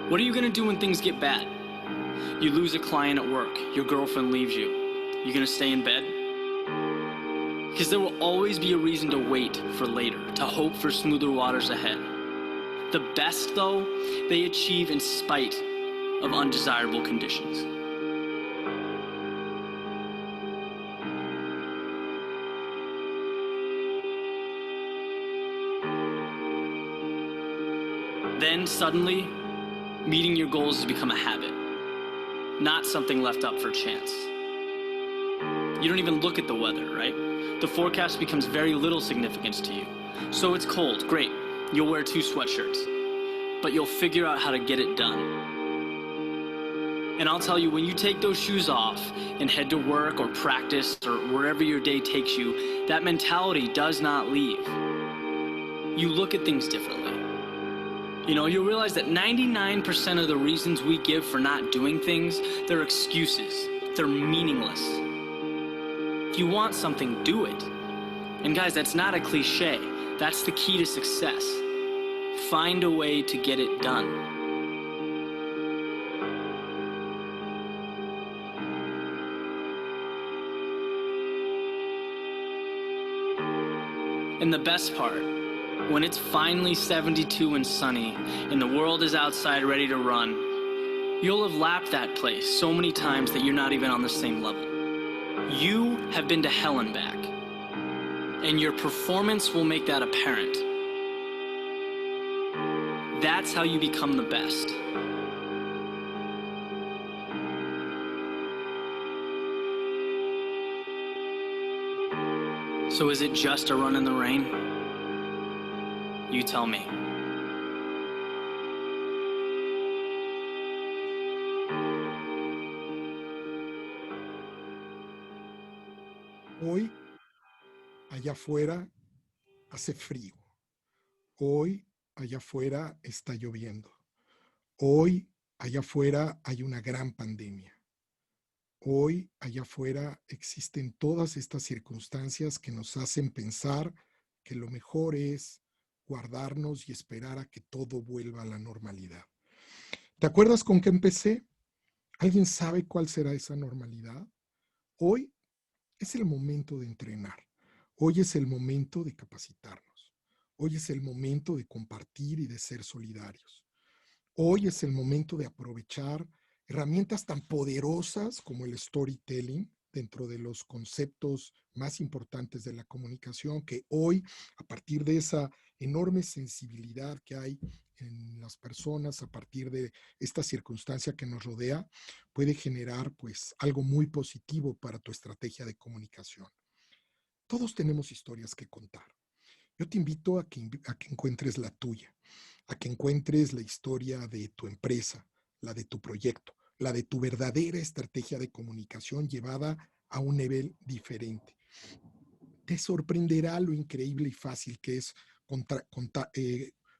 What are you gonna do when things get bad? You lose a client at work, your girlfriend leaves you. You gonna stay in bed? Because there will always be a reason to wait for later, to hope for smoother waters ahead. The best, though, they achieve in spite of undesirable conditions. Then, suddenly, meeting your goals has become a habit, not something left up for chance. You don't even look at the weather, right? The forecast becomes very little significance to you. So it's cold, great. You'll wear 2 sweatshirts, but you'll figure out how to get it done. And I'll tell you, when you take those shoes off and head to work or practice or wherever your day takes you, that mentality does not leave. You look at things differently. You know, you'll realize that 99% of the reasons we give for not doing things, they're excuses. They're meaningless. If you want something, do it. And guys, that's not a cliche. That's the key to success. Find a way to get it done. And the best part, when it's finally 72 and sunny and the world is outside ready to run, you'll have lapped that place so many times that you're not even on the same level. You have been to hell and back, and your performance will make that apparent. That's how you become the best. So is it just a run in the rain? You tell me. Hoy, allá afuera, hace frío. Hoy, allá afuera, está lloviendo. Hoy, allá afuera, hay una gran pandemia. Hoy, allá afuera, existen todas estas circunstancias que nos hacen pensar que lo mejor es guardarnos y esperar a que todo vuelva a la normalidad. ¿Te acuerdas con qué empecé? ¿Alguien sabe cuál será esa normalidad? Hoy es el momento de entrenar. Hoy es el momento de capacitarnos. Hoy es el momento de compartir y de ser solidarios. Hoy es el momento de aprovechar herramientas tan poderosas como el storytelling dentro de los conceptos más importantes de la comunicación, que hoy, a partir de esa enorme sensibilidad que hay en las personas, a partir de esta circunstancia que nos rodea, puede generar pues algo muy positivo para tu estrategia de comunicación. Todos tenemos historias que contar. Yo te invito a que encuentres la tuya, a que encuentres la historia de tu empresa, la de tu proyecto, la de tu verdadera estrategia de comunicación llevada a un nivel diferente. Te sorprenderá lo increíble y fácil que es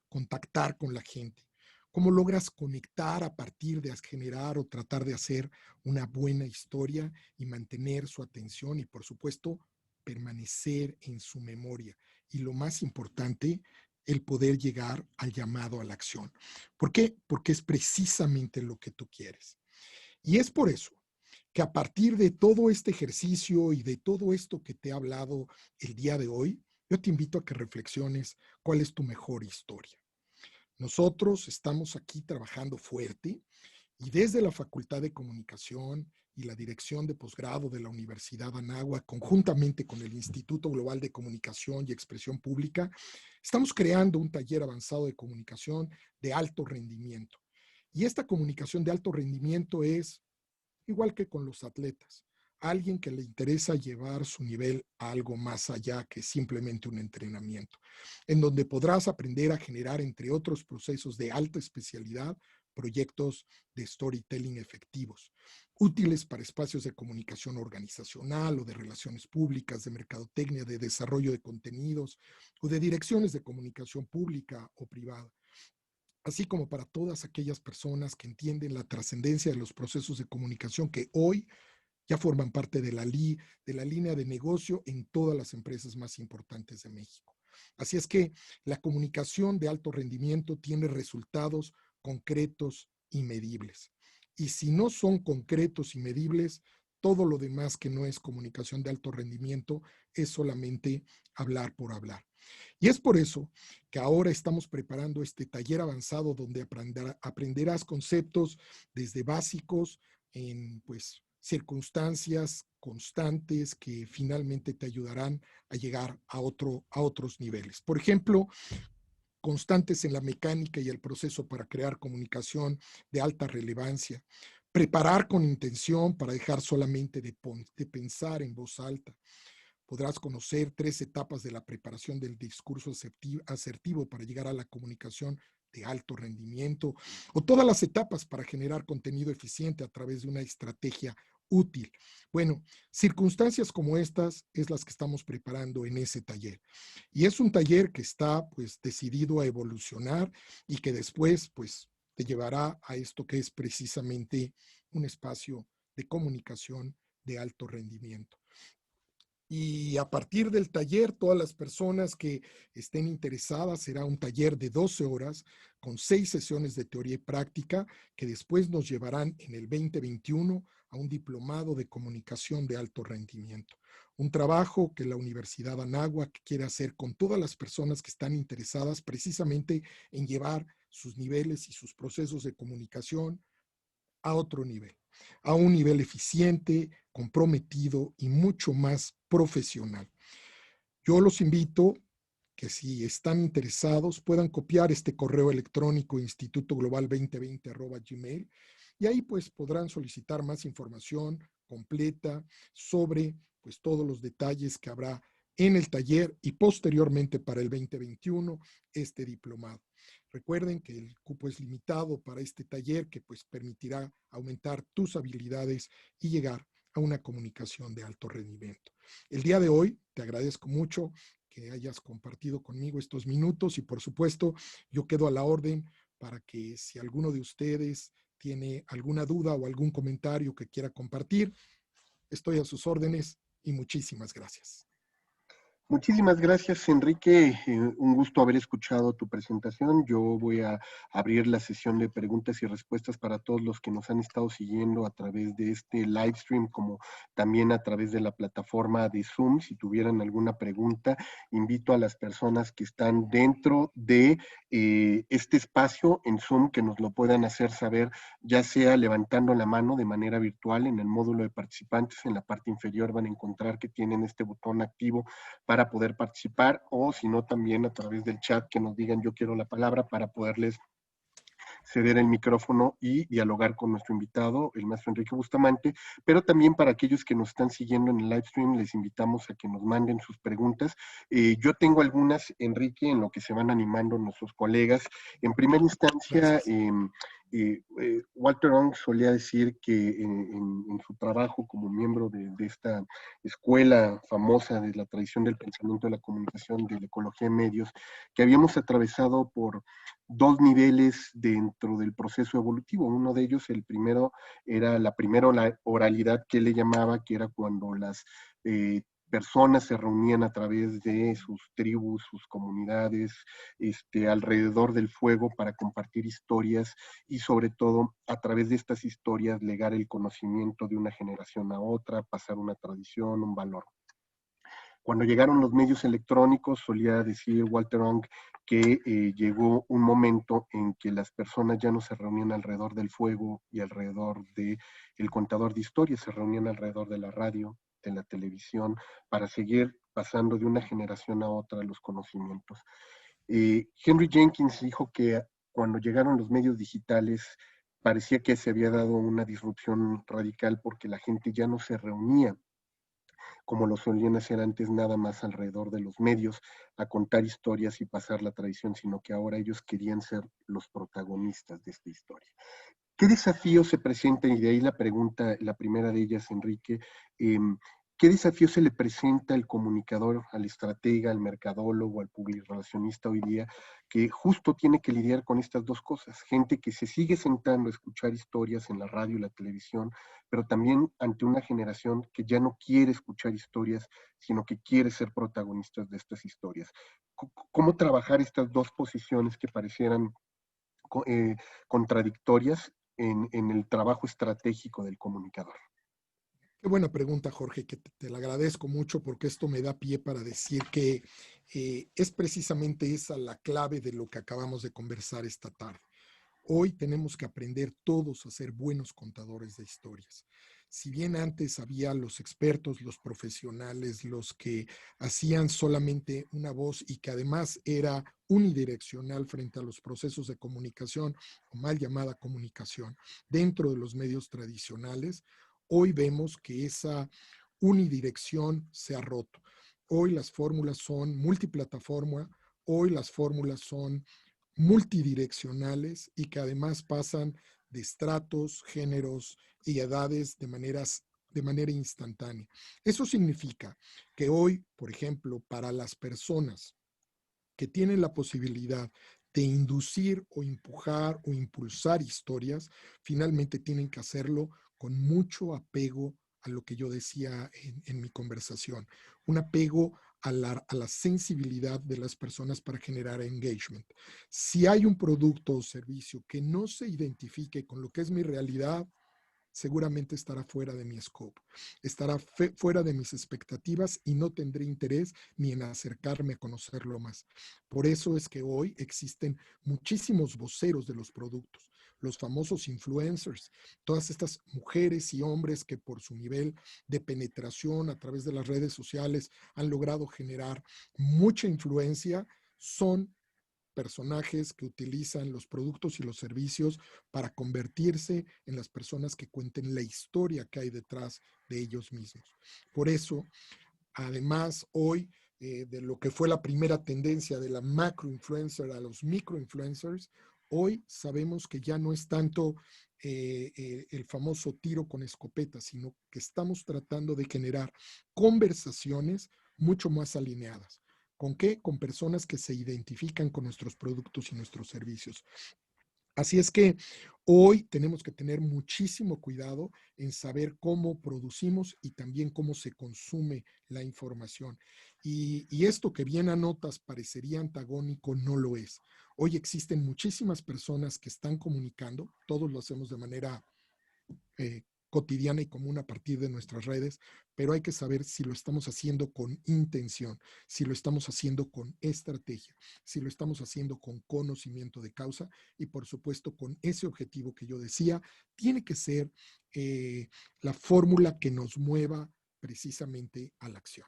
contactar con la gente. Cómo logras conectar a partir de generar o tratar de hacer una buena historia y mantener su atención y, por supuesto, permanecer en su memoria. Y lo más importante, el poder llegar al llamado a la acción. ¿Por qué? Porque es precisamente lo que tú quieres. Y es por eso que a partir de todo este ejercicio y de todo esto que te he hablado el día de hoy, yo te invito a que reflexiones cuál es tu mejor historia. Nosotros estamos aquí trabajando fuerte y desde la Facultad de Comunicación y la Dirección de Posgrado de la Universidad Anáhuac, conjuntamente con el Instituto Global de Comunicación y Expresión Pública, estamos creando un taller avanzado de comunicación de alto rendimiento. Y esta comunicación de alto rendimiento es igual que con los atletas. alguien que le interesa llevar su nivel a algo más allá que simplemente un entrenamiento, en donde podrás aprender a generar, entre otros procesos de alta especialidad, proyectos de storytelling efectivos, útiles para espacios de comunicación organizacional o de relaciones públicas, de mercadotecnia, de desarrollo de contenidos o de direcciones de comunicación pública o privada, así como para todas aquellas personas que entienden la trascendencia de los procesos de comunicación que hoy ya forman parte de la línea de negocio en todas las empresas más importantes de México. Así es que la comunicación de alto rendimiento tiene resultados concretos y medibles. Y si no son concretos y medibles, todo lo demás que no es comunicación de alto rendimiento es solamente hablar por hablar. Y es por eso que ahora estamos preparando este taller avanzado donde aprenderás conceptos desde básicos en pues circunstancias constantes que finalmente te ayudarán a llegar a otros niveles. Por ejemplo, constantes en la mecánica y el proceso para crear comunicación de alta relevancia, preparar con intención para dejar solamente de pensar en voz alta. Podrás conocer 3 etapas de la preparación del discurso asertivo para llegar a la comunicación de alto rendimiento, o todas las etapas para generar contenido eficiente a través de una estrategia útil. Bueno, circunstancias como estas es las que estamos preparando en ese taller. Y es un taller que está pues decidido a evolucionar y que después pues te llevará a esto que es precisamente un espacio de comunicación de alto rendimiento. Y a partir del taller, todas las personas que estén interesadas, será un taller de 12 horas con 6 sesiones de teoría y práctica que después nos llevarán en el 2021 a un diplomado de comunicación de alto rendimiento. Un trabajo que la Universidad Anáhuac quiere hacer con todas las personas que están interesadas precisamente en llevar sus niveles y sus procesos de comunicación a otro nivel, a un nivel eficiente, comprometido y mucho más profesional. Yo los invito que si están interesados puedan copiar este correo electrónico institutoglobal2020@gmail y ahí pues podrán solicitar más información completa sobre pues todos los detalles que habrá en el taller y posteriormente para el 2021 este diplomado. Recuerden que el cupo es limitado para este taller que pues permitirá aumentar tus habilidades y llegar a una comunicación de alto rendimiento. El día de hoy te agradezco mucho que hayas compartido conmigo estos minutos y por supuesto yo quedo a la orden para que si alguno de ustedes tiene alguna duda o algún comentario que quiera compartir, estoy a sus órdenes y muchísimas gracias. Muchísimas gracias, Enrique. Un gusto haber escuchado tu presentación. Yo voy a abrir la sesión de preguntas y respuestas para todos los que nos han estado siguiendo a través de este live stream, como también a través de la plataforma de Zoom. Si tuvieran alguna pregunta, invito a las personas que están dentro de este espacio en Zoom que nos lo puedan hacer saber, ya sea levantando la mano de manera virtual en el módulo de participantes. En la parte inferior van a encontrar que tienen este botón activo para poder participar, o si no también a través del chat que nos digan yo quiero la palabra para poderles ceder el micrófono y dialogar con nuestro invitado, el maestro Enrique Bustamante, pero también para aquellos que nos están siguiendo en el live stream, les invitamos a que nos manden sus preguntas. Yo tengo algunas, Enrique, en lo que se van animando nuestros colegas. En primera instancia, Walter Ong solía decir que en su trabajo como miembro de esta escuela famosa de la tradición del pensamiento de la comunicación, de la ecología de medios, que habíamos atravesado por 2 niveles dentro del proceso evolutivo. Uno de ellos, el primero, era la primera oralidad que él le llamaba, que era cuando las personas se reunían a través de sus tribus, sus comunidades, alrededor del fuego para compartir historias y sobre todo a través de estas historias legar el conocimiento de una generación a otra, pasar una tradición, un valor. Cuando llegaron los medios electrónicos, solía decir Walter Ong que llegó un momento en que las personas ya no se reunían alrededor del fuego y alrededor del contador de historias, se reunían alrededor de la radio, de la televisión, para seguir pasando de una generación a otra los conocimientos. Henry Jenkins dijo que cuando llegaron los medios digitales, parecía que se había dado una disrupción radical porque la gente ya no se reunía como lo solían hacer antes, nada más alrededor de los medios, a contar historias y pasar la tradición, sino que ahora ellos querían ser los protagonistas de esta historia. ¿Qué desafíos se presentan? Y de ahí la pregunta, la primera de ellas, Enrique, eh, ¿qué desafío se le presenta al comunicador, al estratega, al mercadólogo, al publirelacionista hoy día, que justo tiene que lidiar con estas dos cosas? Gente que se sigue sentando a escuchar historias en la radio y la televisión, pero también ante una generación que ya no quiere escuchar historias, sino que quiere ser protagonistas de estas historias. ¿Cómo trabajar estas dos posiciones que parecieran contradictorias en el trabajo estratégico del comunicador? Qué buena pregunta, Jorge, que te la agradezco mucho porque esto me da pie para decir que es precisamente esa la clave de lo que acabamos de conversar esta tarde. Hoy tenemos que aprender todos a ser buenos contadores de historias. Si bien antes había los expertos, los profesionales, los que hacían solamente una voz y que además era unidireccional frente a los procesos de comunicación o mal llamada comunicación dentro de los medios tradicionales, hoy vemos que esa unidirección se ha roto. Hoy las fórmulas son multiplataforma, hoy las fórmulas son multidireccionales y que además pasan de estratos, géneros y edades de manera instantánea. Eso significa que hoy, por ejemplo, para las personas que tienen la posibilidad de inducir o empujar o impulsar historias, finalmente tienen que hacerlo con mucho apego a lo que yo decía en mi conversación, un apego a la sensibilidad de las personas para generar engagement. Si hay un producto o servicio que no se identifique con lo que es mi realidad, seguramente estará fuera de mi scope, estará fuera de mis expectativas y no tendré interés ni en acercarme a conocerlo más. Por eso es que hoy existen muchísimos voceros de los productos, los famosos influencers, todas estas mujeres y hombres que por su nivel de penetración a través de las redes sociales han logrado generar mucha influencia, son personajes que utilizan los productos y los servicios para convertirse en las personas que cuenten la historia que hay detrás de ellos mismos. Por eso, además, hoy, de lo que fue la primera tendencia de la macro influencer a los micro influencers, hoy sabemos que ya no es tanto el famoso tiro con escopeta, sino que estamos tratando de generar conversaciones mucho más alineadas. ¿Con qué? Con personas que se identifican con nuestros productos y nuestros servicios. Así es que hoy tenemos que tener muchísimo cuidado en saber cómo producimos y también cómo se consume la información. Y esto que bien anotas parecería antagónico, no lo es. Hoy existen muchísimas personas que están comunicando, todos lo hacemos de manera cotidiana y común a partir de nuestras redes, pero hay que saber si lo estamos haciendo con intención, si lo estamos haciendo con estrategia, si lo estamos haciendo con conocimiento de causa y por supuesto con ese objetivo que yo decía, tiene que ser la fórmula que nos mueva precisamente a la acción.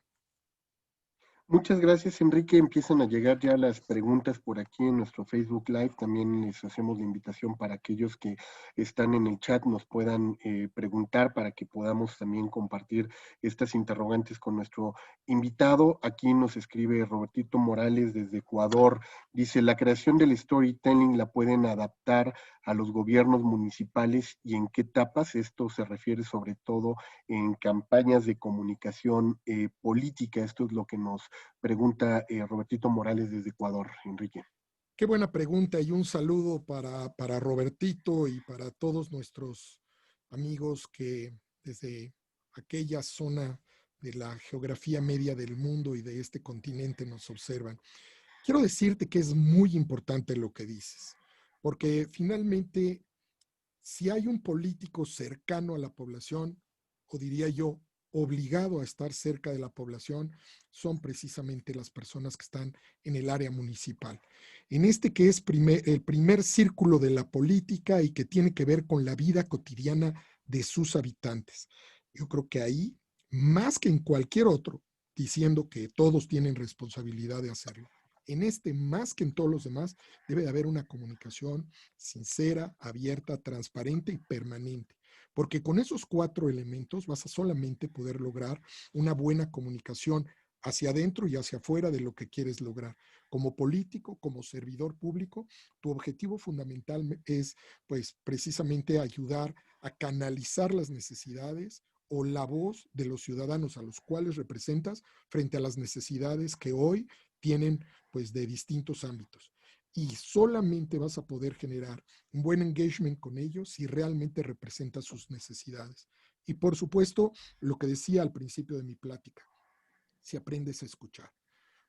Muchas gracias, Enrique. Empiezan a llegar ya las preguntas por aquí en nuestro Facebook Live. También les hacemos la invitación para aquellos que están en el chat nos puedan preguntar para que podamos también compartir estas interrogantes con nuestro invitado. Aquí nos escribe Robertito Morales desde Ecuador. Dice, la creación del storytelling la pueden adaptar a los gobiernos municipales y en qué etapas. Esto se refiere sobre todo en campañas de comunicación política. Esto es lo que nos pregunta Robertito Morales desde Ecuador, Enrique. Qué buena pregunta y un saludo para Robertito y para todos nuestros amigos que desde aquella zona de la geografía media del mundo y de este continente nos observan. Quiero decirte que es muy importante lo que dices, porque finalmente, si hay un político cercano a la población, o diría yo, obligado a estar cerca de la población, son precisamente las personas que están en el área municipal. En este que es el primer círculo de la política y que tiene que ver con la vida cotidiana de sus habitantes. Yo creo que ahí, más que en cualquier otro, diciendo que todos tienen responsabilidad de hacerlo, en este más que en todos los demás, debe de haber una comunicación sincera, abierta, transparente y permanente. Porque con esos 4 elementos vas a solamente poder lograr una buena comunicación hacia adentro y hacia afuera de lo que quieres lograr. Como político, como servidor público, tu objetivo fundamental es, pues, precisamente ayudar a canalizar las necesidades o la voz de los ciudadanos a los cuales representas frente a las necesidades que hoy tienen, pues, de distintos ámbitos. Y solamente vas a poder generar un buen engagement con ellos si realmente representas sus necesidades. Y por supuesto, lo que decía al principio de mi plática, si aprendes a escuchar.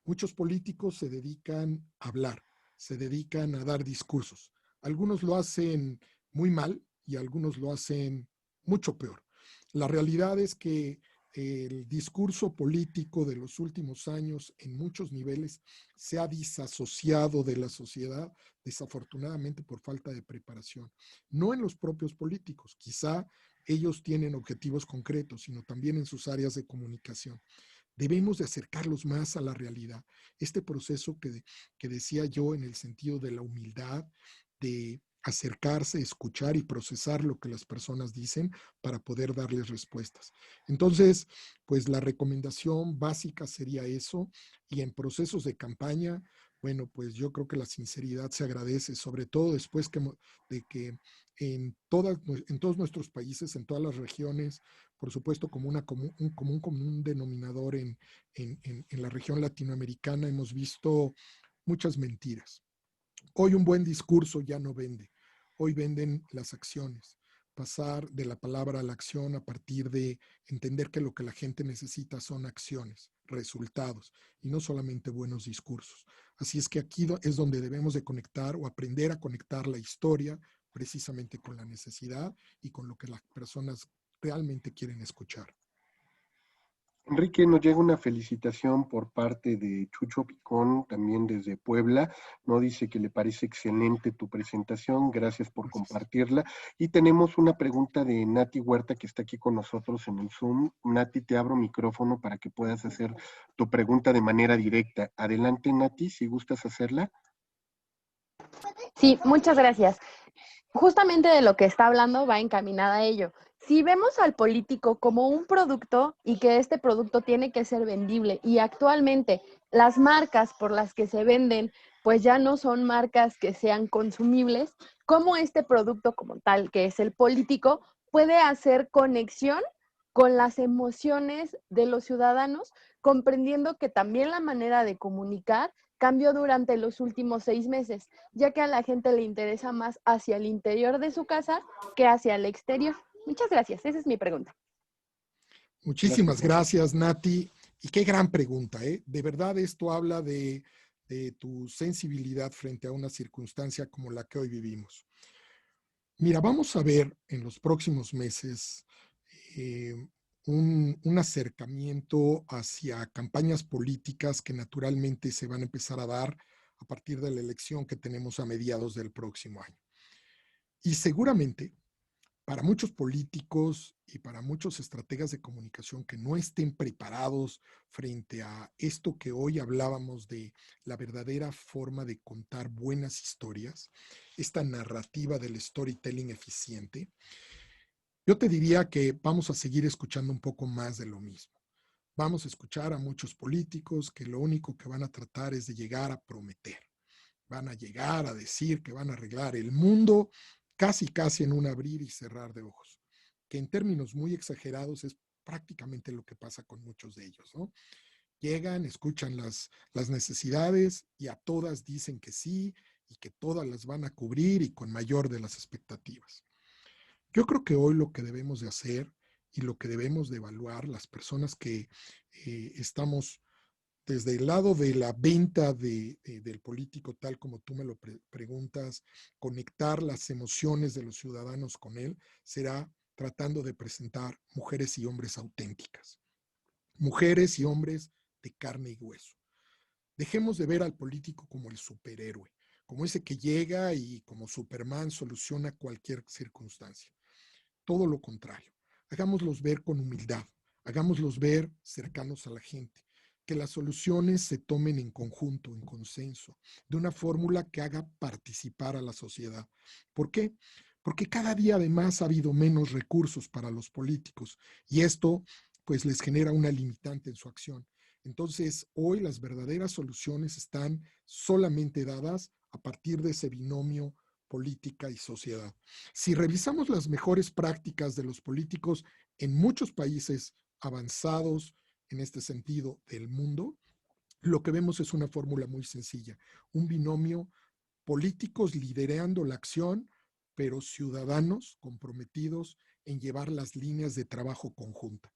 Muchos políticos se dedican a hablar, se dedican a dar discursos. Algunos lo hacen muy mal y algunos lo hacen mucho peor. La realidad es que el discurso político de los últimos años en muchos niveles se ha disasociado de la sociedad, desafortunadamente por falta de preparación. No en los propios políticos, quizá ellos tienen objetivos concretos, sino también en sus áreas de comunicación. Debemos de acercarlos más a la realidad. Este proceso que decía yo en el sentido de la humildad, de acercarse, escuchar y procesar lo que las personas dicen para poder darles respuestas. Entonces, pues la recomendación básica sería eso, y en procesos de campaña, bueno, pues yo creo que la sinceridad se agradece, sobre todo después de que en todos nuestros países, en todas las regiones, por supuesto como un común denominador en la región latinoamericana, hemos visto muchas mentiras. Hoy un buen discurso ya no vende. Hoy venden las acciones. Pasar de la palabra a la acción a partir de entender que lo que la gente necesita son acciones, resultados, y no solamente buenos discursos. Así es que aquí es donde debemos de conectar o aprender a conectar la historia precisamente con la necesidad y con lo que las personas realmente quieren escuchar. Enrique, nos llega una felicitación por parte de Chucho Picón, también desde Puebla. No dice que le parece excelente tu presentación, gracias por compartirla. Y tenemos una pregunta de Nati Huerta, que está aquí con nosotros en el Zoom. Nati, te abro micrófono para que puedas hacer tu pregunta de manera directa. Adelante, Nati, si gustas hacerla. Sí, muchas gracias. Justamente de lo que está hablando va encaminada a ello. Si vemos al político como un producto y que este producto tiene que ser vendible y actualmente las marcas por las que se venden pues ya no son marcas que sean consumibles, ¿cómo este producto como tal, que es el político, puede hacer conexión con las emociones de los ciudadanos, comprendiendo que también la manera de comunicar cambió durante los últimos 6 meses, ya que a la gente le interesa más hacia el interior de su casa que hacia el exterior? Muchas gracias, esa es mi pregunta. Muchísimas gracias, Nati. Y qué gran pregunta, ¿eh? De verdad esto habla de tu sensibilidad frente a una circunstancia como la que hoy vivimos. Mira, vamos a ver en los próximos meses un acercamiento hacia campañas políticas que naturalmente se van a empezar a dar a partir de la elección que tenemos a mediados del próximo año. Y seguramente para muchos políticos y para muchos estrategas de comunicación que no estén preparados frente a esto que hoy hablábamos de la verdadera forma de contar buenas historias, esta narrativa del storytelling eficiente, yo te diría que vamos a seguir escuchando un poco más de lo mismo. Vamos a escuchar a muchos políticos que lo único que van a tratar es de llegar a prometer. Van a llegar a decir que van a arreglar el mundo casi en un abrir y cerrar de ojos, que en términos muy exagerados es prácticamente lo que pasa con muchos de ellos, ¿no? Llegan, escuchan las necesidades y a todas dicen que sí y que todas las van a cubrir y con mayor de las expectativas. Yo creo que hoy lo que debemos de hacer y lo que debemos de evaluar las personas que estamos desde el lado de la venta del político, tal como tú me lo preguntas, conectar las emociones de los ciudadanos con él, será tratando de presentar mujeres y hombres auténticas, mujeres y hombres de carne y hueso. Dejemos de ver al político como el superhéroe, como ese que llega y como Superman soluciona cualquier circunstancia. Todo lo contrario, hagámoslos ver con humildad, hagámoslos ver cercanos a la gente, que las soluciones se tomen en conjunto, en consenso, de una fórmula que haga participar a la sociedad. ¿Por qué? Porque cada día además ha habido menos recursos para los políticos y esto pues les genera una limitante en su acción. Entonces, hoy las verdaderas soluciones están solamente dadas a partir de ese binomio política y sociedad. Si revisamos las mejores prácticas de los políticos en muchos países avanzados en este sentido del mundo, lo que vemos es una fórmula muy sencilla, un binomio políticos liderando la acción, pero ciudadanos comprometidos en llevar las líneas de trabajo conjunta.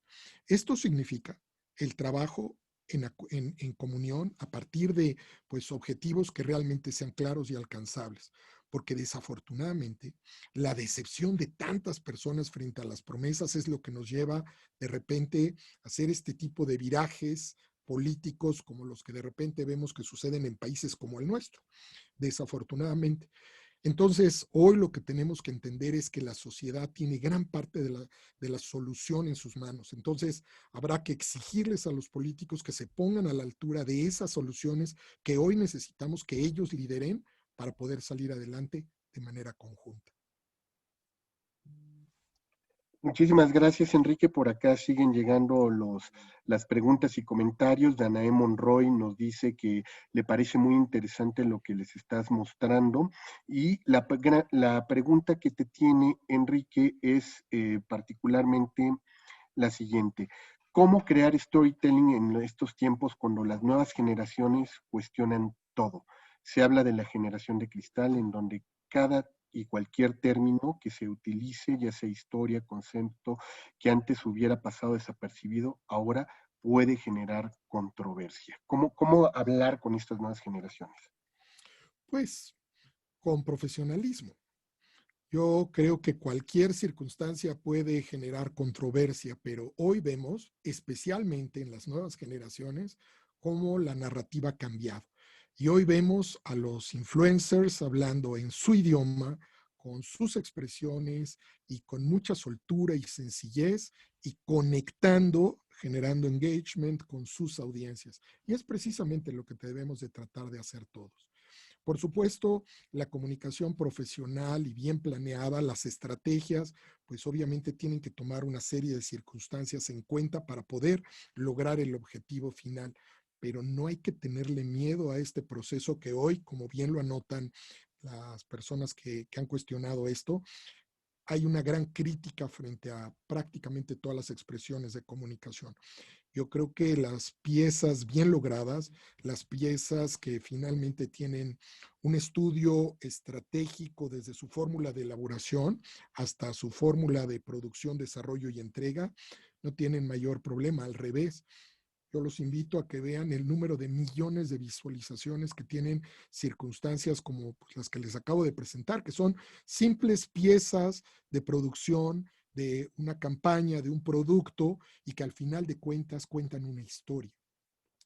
Esto significa el trabajo en comunión a partir de pues, objetivos que realmente sean claros y alcanzables, porque desafortunadamente la decepción de tantas personas frente a las promesas es lo que nos lleva de repente a hacer este tipo de virajes políticos como los que de repente vemos que suceden en países como el nuestro, desafortunadamente. Entonces, hoy lo que tenemos que entender es que la sociedad tiene gran parte de la solución en sus manos. Entonces, habrá que exigirles a los políticos que se pongan a la altura de esas soluciones que hoy necesitamos que ellos lideren para poder salir adelante de manera conjunta. Muchísimas gracias, Enrique. Por acá siguen llegando las preguntas y comentarios. Danae Monroy nos dice que le parece muy interesante lo que les estás mostrando. Y la pregunta que te tiene, Enrique, es particularmente la siguiente. ¿Cómo crear storytelling en estos tiempos cuando las nuevas generaciones cuestionan todo? Se habla de la generación de cristal, en donde cada y cualquier término que se utilice, ya sea historia, concepto, que antes hubiera pasado desapercibido, ahora puede generar controversia. ¿Cómo hablar con estas nuevas generaciones? Pues con profesionalismo. Yo creo que cualquier circunstancia puede generar controversia, pero hoy vemos, especialmente en las nuevas generaciones, cómo la narrativa ha cambiado. Y hoy vemos a los influencers hablando en su idioma, con sus expresiones y con mucha soltura y sencillez y conectando, generando engagement con sus audiencias. Y es precisamente lo que debemos de tratar de hacer todos. Por supuesto, la comunicación profesional y bien planeada, las estrategias, pues obviamente tienen que tomar una serie de circunstancias en cuenta para poder lograr el objetivo final. Pero no hay que tenerle miedo a este proceso que hoy, como bien lo anotan las personas que han cuestionado esto, hay una gran crítica frente a prácticamente todas las expresiones de comunicación. Yo creo que las piezas bien logradas, las piezas que finalmente tienen un estudio estratégico desde su fórmula de elaboración hasta su fórmula de producción, desarrollo y entrega, no tienen mayor problema, al revés. Yo los invito a que vean el número de millones de visualizaciones que tienen circunstancias como pues, las que les acabo de presentar, que son simples piezas de producción de una campaña, de un producto, y que al final de cuentas cuentan una historia.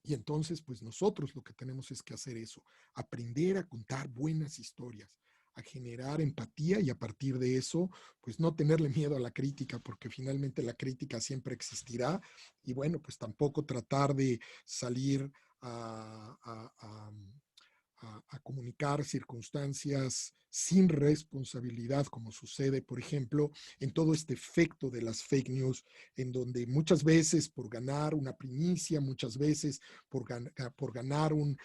Y entonces, pues nosotros lo que tenemos es que hacer eso, aprender a contar buenas historias, a generar empatía y a partir de eso, pues no tenerle miedo a la crítica, porque finalmente la crítica siempre existirá y bueno, pues tampoco tratar de salir a comunicar circunstancias sin responsabilidad, como sucede, por ejemplo, en todo este efecto de las fake news, en donde muchas veces por ganar una primicia, muchas veces por ganar un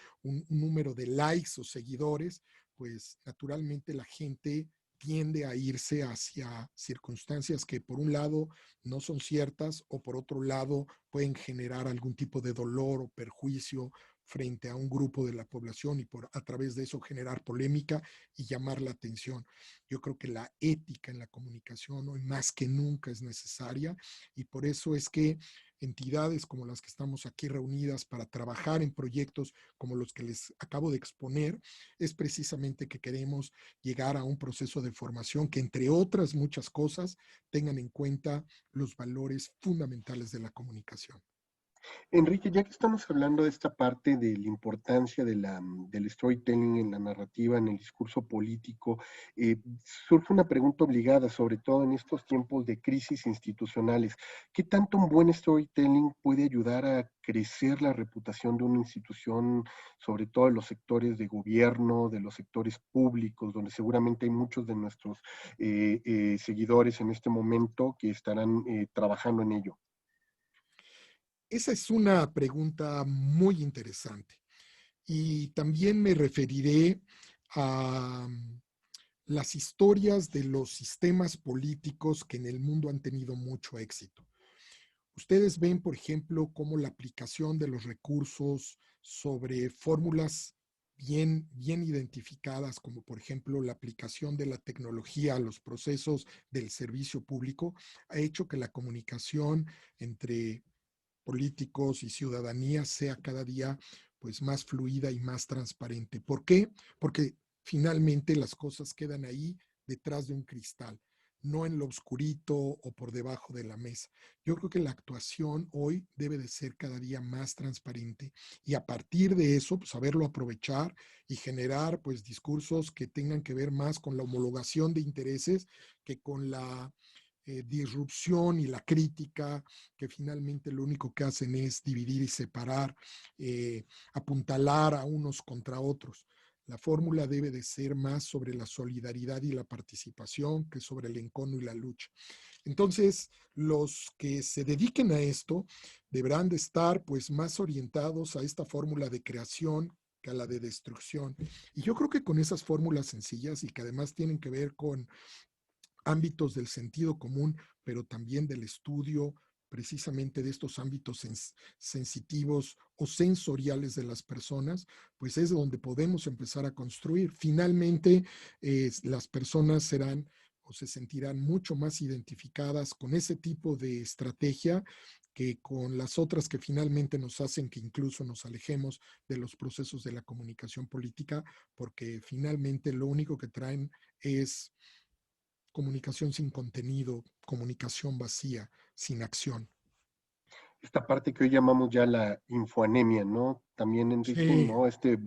número de likes o seguidores, pues naturalmente la gente tiende a irse hacia circunstancias que por un lado no son ciertas o por otro lado pueden generar algún tipo de dolor o perjuicio frente a un grupo de la población y a través de eso generar polémica y llamar la atención. Yo creo que la ética en la comunicación hoy más que nunca es necesaria y por eso es que entidades como las que estamos aquí reunidas para trabajar en proyectos como los que les acabo de exponer, es precisamente que queremos llegar a un proceso de formación que, entre otras muchas cosas, tengan en cuenta los valores fundamentales de la comunicación. Enrique, ya que estamos hablando de esta parte de la importancia del storytelling en la narrativa, en el discurso político, surge una pregunta obligada, sobre todo en estos tiempos de crisis institucionales. ¿Qué tanto un buen storytelling puede ayudar a crecer la reputación de una institución, sobre todo en los sectores de gobierno, de los sectores públicos, donde seguramente hay muchos de nuestros seguidores en este momento que estarán trabajando en ello? Esa es una pregunta muy interesante y también me referiré a las historias de los sistemas políticos que en el mundo han tenido mucho éxito. Ustedes ven, por ejemplo, cómo la aplicación de los recursos sobre fórmulas bien identificadas, como por ejemplo la aplicación de la tecnología a los procesos del servicio público, ha hecho que la comunicación entre políticos y ciudadanía sea cada día pues más fluida y más transparente. ¿Por qué? Porque finalmente las cosas quedan ahí detrás de un cristal, no en lo oscurito o por debajo de la mesa. Yo creo que la actuación hoy debe de ser cada día más transparente y a partir de eso, pues saberlo aprovechar y generar pues discursos que tengan que ver más con la homologación de intereses que con la disrupción y la crítica, que finalmente lo único que hacen es dividir y separar, apuntalar a unos contra otros. La fórmula debe de ser más sobre la solidaridad y la participación que sobre el encono y la lucha. Entonces, los que se dediquen a esto deberán de estar pues más orientados a esta fórmula de creación que a la de destrucción. Y yo creo que con esas fórmulas sencillas y que además tienen que ver con ámbitos del sentido común, pero también del estudio precisamente de estos ámbitos sensitivos o sensoriales de las personas, pues es donde podemos empezar a construir. Finalmente, las personas serán o se sentirán mucho más identificadas con ese tipo de estrategia que con las otras que finalmente nos hacen que incluso nos alejemos de los procesos de la comunicación política, porque finalmente lo único que traen es comunicación sin contenido, comunicación vacía, sin acción. Esta parte que hoy llamamos ya la infoanemia, ¿no? También, Enrique, Sí, ¿no?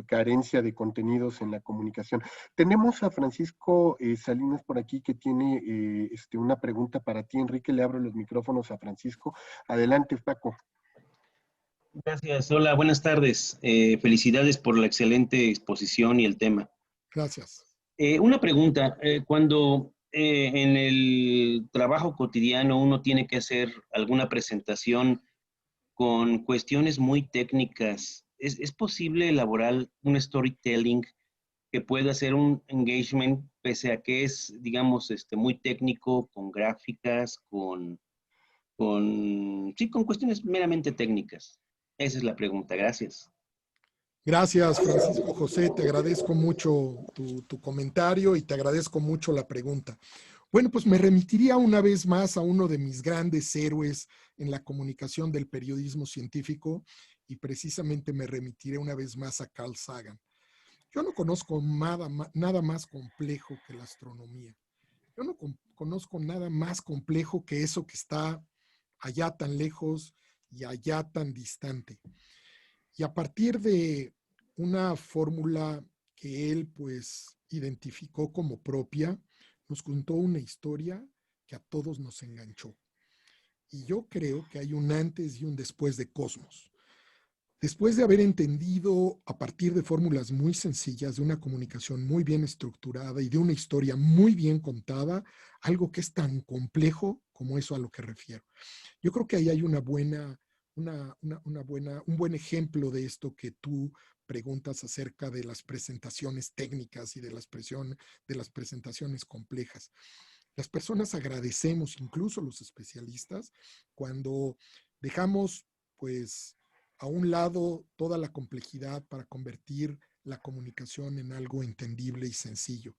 Carencia de contenidos en la comunicación. Tenemos a Francisco Salinas por aquí que tiene una pregunta para ti, Enrique. Le abro los micrófonos a Francisco. Adelante, Paco. Gracias, hola, buenas tardes. Felicidades por la excelente exposición y el tema. gracias. Una pregunta, cuando en el trabajo cotidiano uno tiene que hacer alguna presentación con cuestiones muy técnicas, ¿es posible elaborar un storytelling que pueda hacer un engagement pese a que es, digamos, muy técnico, con gráficas, sí, con cuestiones meramente técnicas? Esa es la pregunta, gracias. Gracias, Francisco José. Te agradezco mucho tu comentario y te agradezco mucho la pregunta. Bueno, pues me remitiría una vez más a uno de mis grandes héroes en la comunicación del periodismo científico y precisamente me remitiré una vez más a Carl Sagan. Yo no conozco nada más complejo que la astronomía. Yo no conozco nada más complejo que eso que está allá tan lejos y allá tan distante. Y a partir de una fórmula que él pues identificó como propia, nos contó una historia que a todos nos enganchó. Y yo creo que hay un antes y un después de Cosmos. Después de haber entendido a partir de fórmulas muy sencillas, de una comunicación muy bien estructurada y de una historia muy bien contada, algo que es tan complejo como eso a lo que refiero. Yo creo que ahí hay un buen ejemplo de esto que tú preguntas acerca de las presentaciones técnicas y de las presentaciones complejas. Las personas agradecemos, incluso los especialistas, cuando dejamos pues a un lado toda la complejidad para convertir la comunicación en algo entendible y sencillo.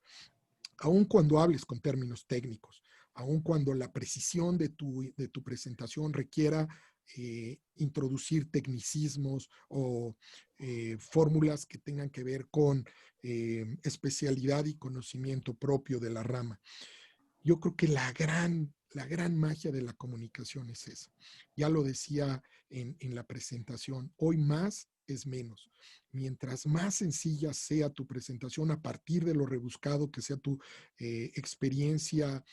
Aun cuando hables con términos técnicos, aun cuando la precisión de tu presentación requiera introducir tecnicismos o fórmulas que tengan que ver con especialidad y conocimiento propio de la rama. Yo creo que la gran La gran magia de la comunicación es esa. Ya lo decía en la presentación, hoy más es menos. Mientras más sencilla sea tu presentación a partir de lo rebuscado que sea tu experiencia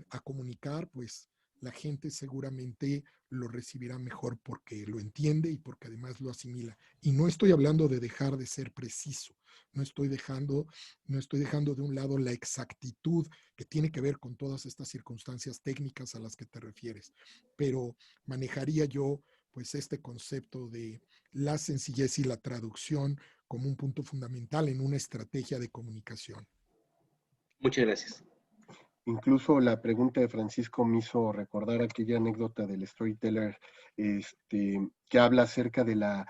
a comunicar, pues la gente seguramente lo recibirá mejor porque lo entiende y porque además lo asimila. Y no estoy hablando de dejar de ser preciso, no estoy dejando, no estoy dejando de un lado la exactitud que tiene que ver con todas estas circunstancias técnicas a las que te refieres, pero manejaría yo pues este concepto de la sencillez y la traducción como un punto fundamental en una estrategia de comunicación. Muchas gracias. Incluso la pregunta de Francisco me hizo recordar aquella anécdota del storyteller que habla acerca de la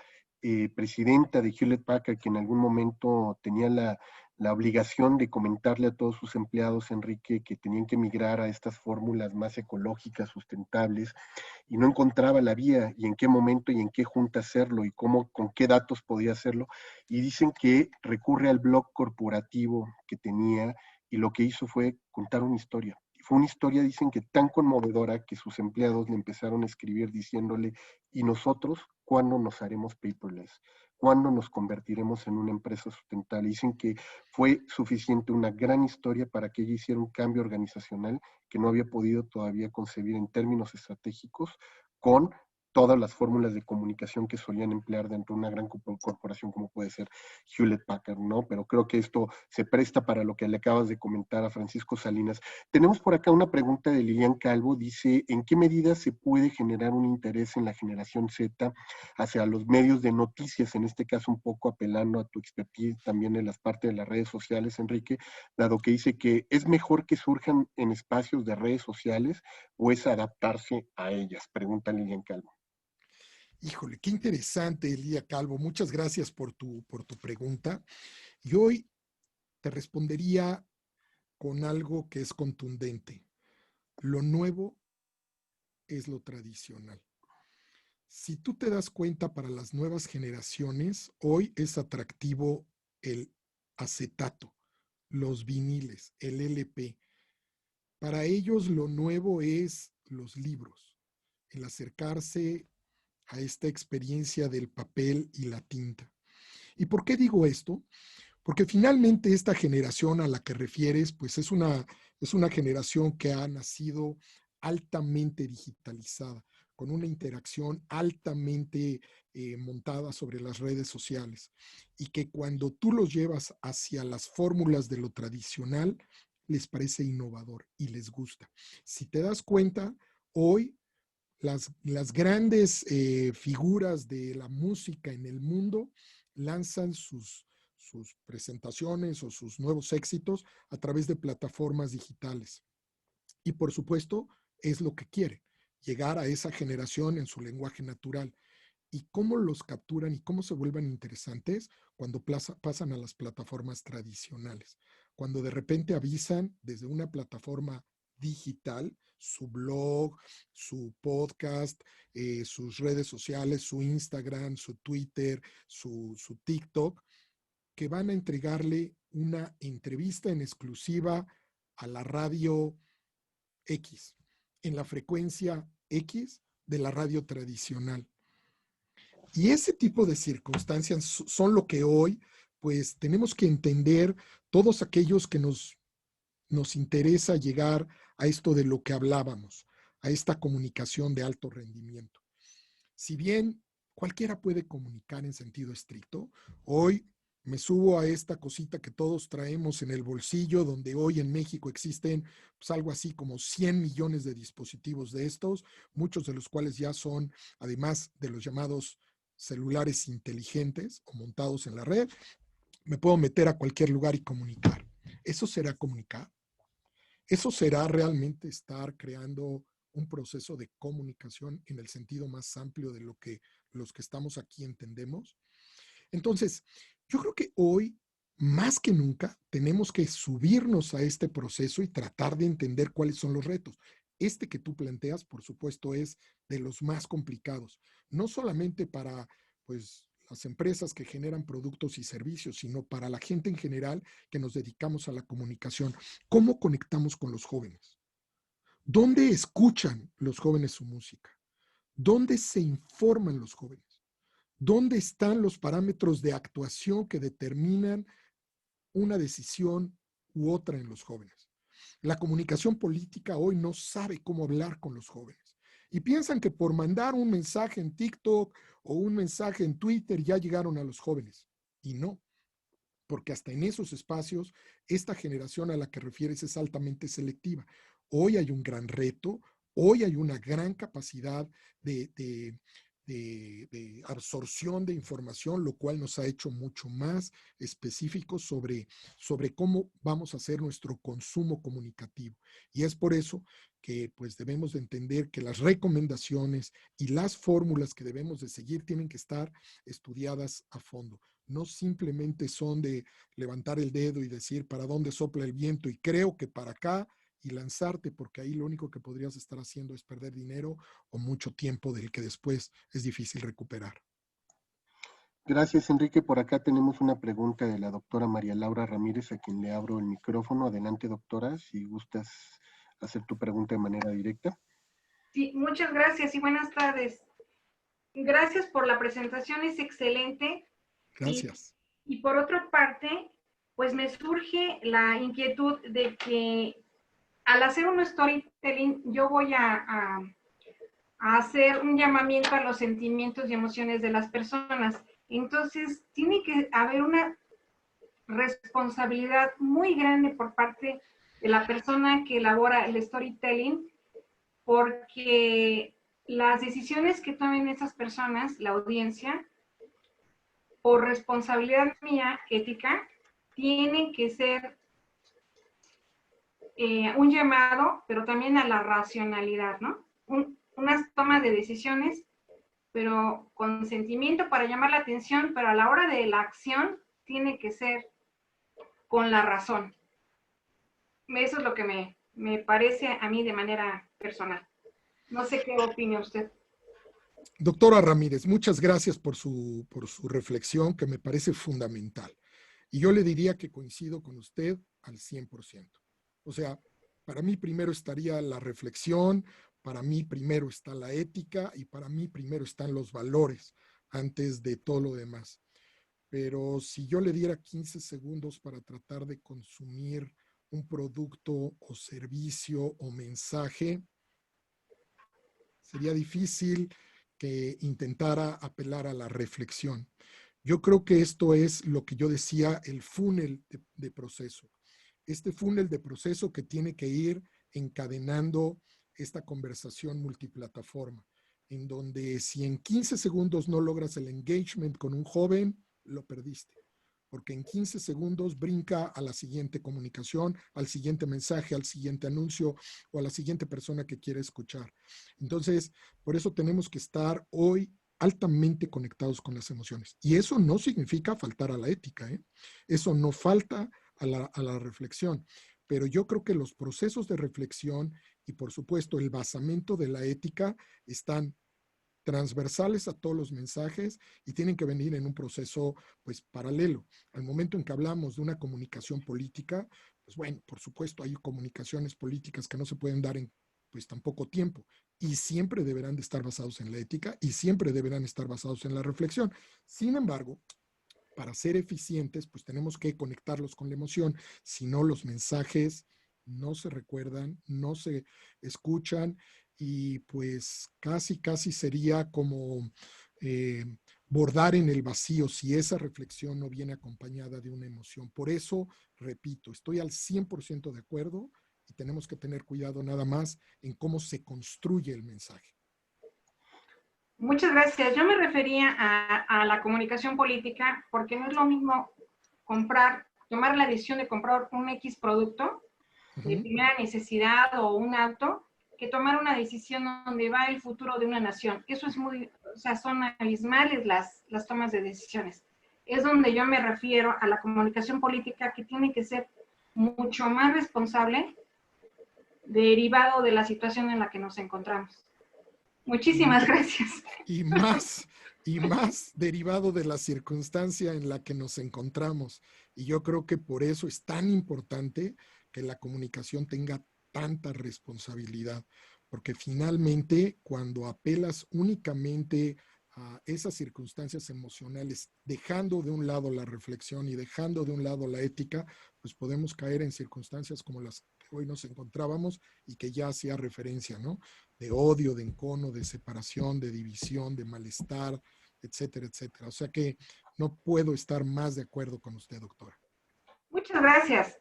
presidenta de Hewlett Packard, que en algún momento tenía la obligación de comentarle a todos sus empleados, Enrique, que tenían que migrar a estas fórmulas más ecológicas, sustentables, y no encontraba la vía y en qué momento y en qué junta hacerlo y cómo, con qué datos podía hacerlo. Y dicen que recurre al blog corporativo que tenía y lo que hizo fue contar una historia. Y fue una historia, dicen que tan conmovedora que sus empleados le empezaron a escribir diciéndole, ¿y nosotros cuándo nos haremos paperless? ¿Cuándo nos convertiremos en una empresa sustentable? Dicen que fue suficiente una gran historia para que ella hiciera un cambio organizacional que no había podido todavía concebir en términos estratégicos con todas las fórmulas de comunicación que solían emplear dentro de una gran corporación como puede ser Hewlett Packard, ¿no? Pero creo que esto se presta para lo que le acabas de comentar a Francisco Salinas. Tenemos por acá una pregunta de Lilian Calvo, dice, ¿en qué medida se puede generar un interés en la generación Z hacia los medios de noticias, en este caso un poco apelando a tu expertise también en las partes de las redes sociales, Enrique, dado que dice que es mejor que surjan en espacios de redes sociales o es adaptarse a ellas? Pregunta Lilian Calvo. Híjole, qué interesante, Elia Calvo. Muchas gracias por tu pregunta. Y hoy te respondería con algo que es contundente. Lo nuevo es lo tradicional. Si tú te das cuenta, para las nuevas generaciones, hoy es atractivo el acetato, los viniles, el LP. Para ellos lo nuevo es los libros, el acercarse a esta experiencia del papel y la tinta. ¿Y por qué digo esto? Porque finalmente esta generación a la que refieres, pues es una generación que ha nacido altamente digitalizada, con una interacción altamente montada sobre las redes sociales, y que cuando tú los llevas hacia las fórmulas de lo tradicional, les parece innovador y les gusta. Si te das cuenta, hoy las grandes figuras de la música en el mundo lanzan sus presentaciones o sus nuevos éxitos a través de plataformas digitales. Y por supuesto, es lo que quieren, llegar a esa generación en su lenguaje natural. ¿Y cómo los capturan y cómo se vuelven interesantes? Cuando pasan a las plataformas tradicionales. Cuando de repente avisan desde una plataforma digital, su blog, su podcast, sus redes sociales, su Instagram, su Twitter, su TikTok, que van a entregarle una entrevista en exclusiva a la radio X, en la frecuencia X de la radio tradicional. Y ese tipo de circunstancias son lo que hoy, pues, tenemos que entender todos aquellos que nos interesa llegar a esto de lo que hablábamos, a esta comunicación de alto rendimiento. Si bien cualquiera puede comunicar en sentido estricto, hoy me subo a esta cosita que todos traemos en el bolsillo, donde hoy en México existen pues, algo así como 100 millones de dispositivos de estos, muchos de los cuales ya son, además de los llamados celulares inteligentes o montados en la red, me puedo meter a cualquier lugar y comunicar. ¿Eso será comunicar? ¿Eso será realmente estar creando un proceso de comunicación en el sentido más amplio de lo que los que estamos aquí entendemos? Entonces, yo creo que hoy, más que nunca, tenemos que subirnos a este proceso y tratar de entender cuáles son los retos. Este que tú planteas, por supuesto, es de los más complicados, no solamente para, pues, las empresas que generan productos y servicios, sino para la gente en general que nos dedicamos a la comunicación. ¿Cómo conectamos con los jóvenes? ¿Dónde escuchan los jóvenes su música? ¿Dónde se informan los jóvenes? ¿Dónde están los parámetros de actuación que determinan una decisión u otra en los jóvenes? La comunicación política hoy no sabe cómo hablar con los jóvenes y piensan que por mandar un mensaje en TikTok o un mensaje en Twitter ya llegaron a los jóvenes. Y no, porque hasta en esos espacios esta generación a la que refieres es altamente selectiva. Hoy hay un gran reto, hoy hay una gran capacidad de absorción de información, lo cual nos ha hecho mucho más específicos sobre cómo vamos a hacer nuestro consumo comunicativo. Y es por eso que pues debemos de entender que las recomendaciones y las fórmulas que debemos de seguir tienen que estar estudiadas a fondo. No simplemente son de levantar el dedo y decir para dónde sopla el viento y creo que para acá, y lanzarte, porque ahí lo único que podrías estar haciendo es perder dinero o mucho tiempo del que después es difícil recuperar. Gracias, Enrique. Por acá tenemos una pregunta de la doctora María Laura Ramírez, a quien le abro el micrófono. Adelante, doctora, si gustas hacer tu pregunta de manera directa. Sí, muchas gracias y buenas tardes. Gracias por la presentación, es excelente. Gracias. Y por otra parte, pues me surge la inquietud de que al hacer un storytelling, yo voy a hacer un llamamiento a los sentimientos y emociones de las personas. Entonces, tiene que haber una responsabilidad muy grande por parte de la persona que elabora el storytelling, porque las decisiones que tomen esas personas, la audiencia, por responsabilidad mía, ética, tienen que ser un llamado, pero también a la racionalidad, ¿no? Unas tomas de decisiones, pero con sentimiento para llamar la atención, pero a la hora de la acción tiene que ser con la razón. Eso es lo que me parece a mí de manera personal. No sé qué opina usted. Doctora Ramírez, muchas gracias por su reflexión, que me parece fundamental. Y yo le diría que coincido con usted al 100%. O sea, para mí primero estaría la reflexión, para mí primero está la ética y para mí primero están los valores antes de todo lo demás. Pero si yo le diera 15 segundos para tratar de consumir un producto o servicio o mensaje, sería difícil que intentara apelar a la reflexión. Yo creo que esto es lo que yo decía, el funnel de proceso. Este funnel de proceso que tiene que ir encadenando esta conversación multiplataforma, en donde si en 15 segundos no logras el engagement con un joven, lo perdiste. Porque en 15 segundos brinca a la siguiente comunicación, al siguiente mensaje, al siguiente anuncio o a la siguiente persona que quiere escuchar. Entonces, por eso tenemos que estar hoy altamente conectados con las emociones. Y eso no significa faltar a la ética, ¿eh? Eso no falta a la reflexión. Pero yo creo que los procesos de reflexión y, por supuesto, el basamento de la ética están transversales a todos los mensajes y tienen que venir en un proceso pues paralelo. Al momento en que hablamos de una comunicación política, pues bueno, por supuesto hay comunicaciones políticas que no se pueden dar en pues tan poco tiempo y siempre deberán de estar basados en la ética y siempre deberán estar basados en la reflexión. Sin embargo, para ser eficientes, pues tenemos que conectarlos con la emoción, si no los mensajes no se recuerdan, no se escuchan y pues casi sería como bordar en el vacío si esa reflexión no viene acompañada de una emoción. Por eso, repito, estoy al 100% de acuerdo y tenemos que tener cuidado nada más en cómo se construye el mensaje. Muchas gracias. Yo me refería a la comunicación política porque no es lo mismo tomar la decisión de comprar un X producto de primera necesidad o un auto, que tomar una decisión donde va el futuro de una nación. Eso es son abismales las tomas de decisiones. Es donde yo me refiero a la comunicación política, que tiene que ser mucho más responsable, derivado de la situación en la que nos encontramos. Muchísimas gracias. Y más derivado de la circunstancia en la que nos encontramos. Y yo creo que por eso es tan importante que la comunicación tenga tanta responsabilidad, porque finalmente cuando apelas únicamente a esas circunstancias emocionales, dejando de un lado la reflexión y dejando de un lado la ética, pues podemos caer en circunstancias como las que hoy nos encontrábamos y que ya hacía referencia, ¿no? De odio, de encono, de separación, de división, de malestar, etcétera, etcétera. O sea que no puedo estar más de acuerdo con usted, doctora. Muchas gracias.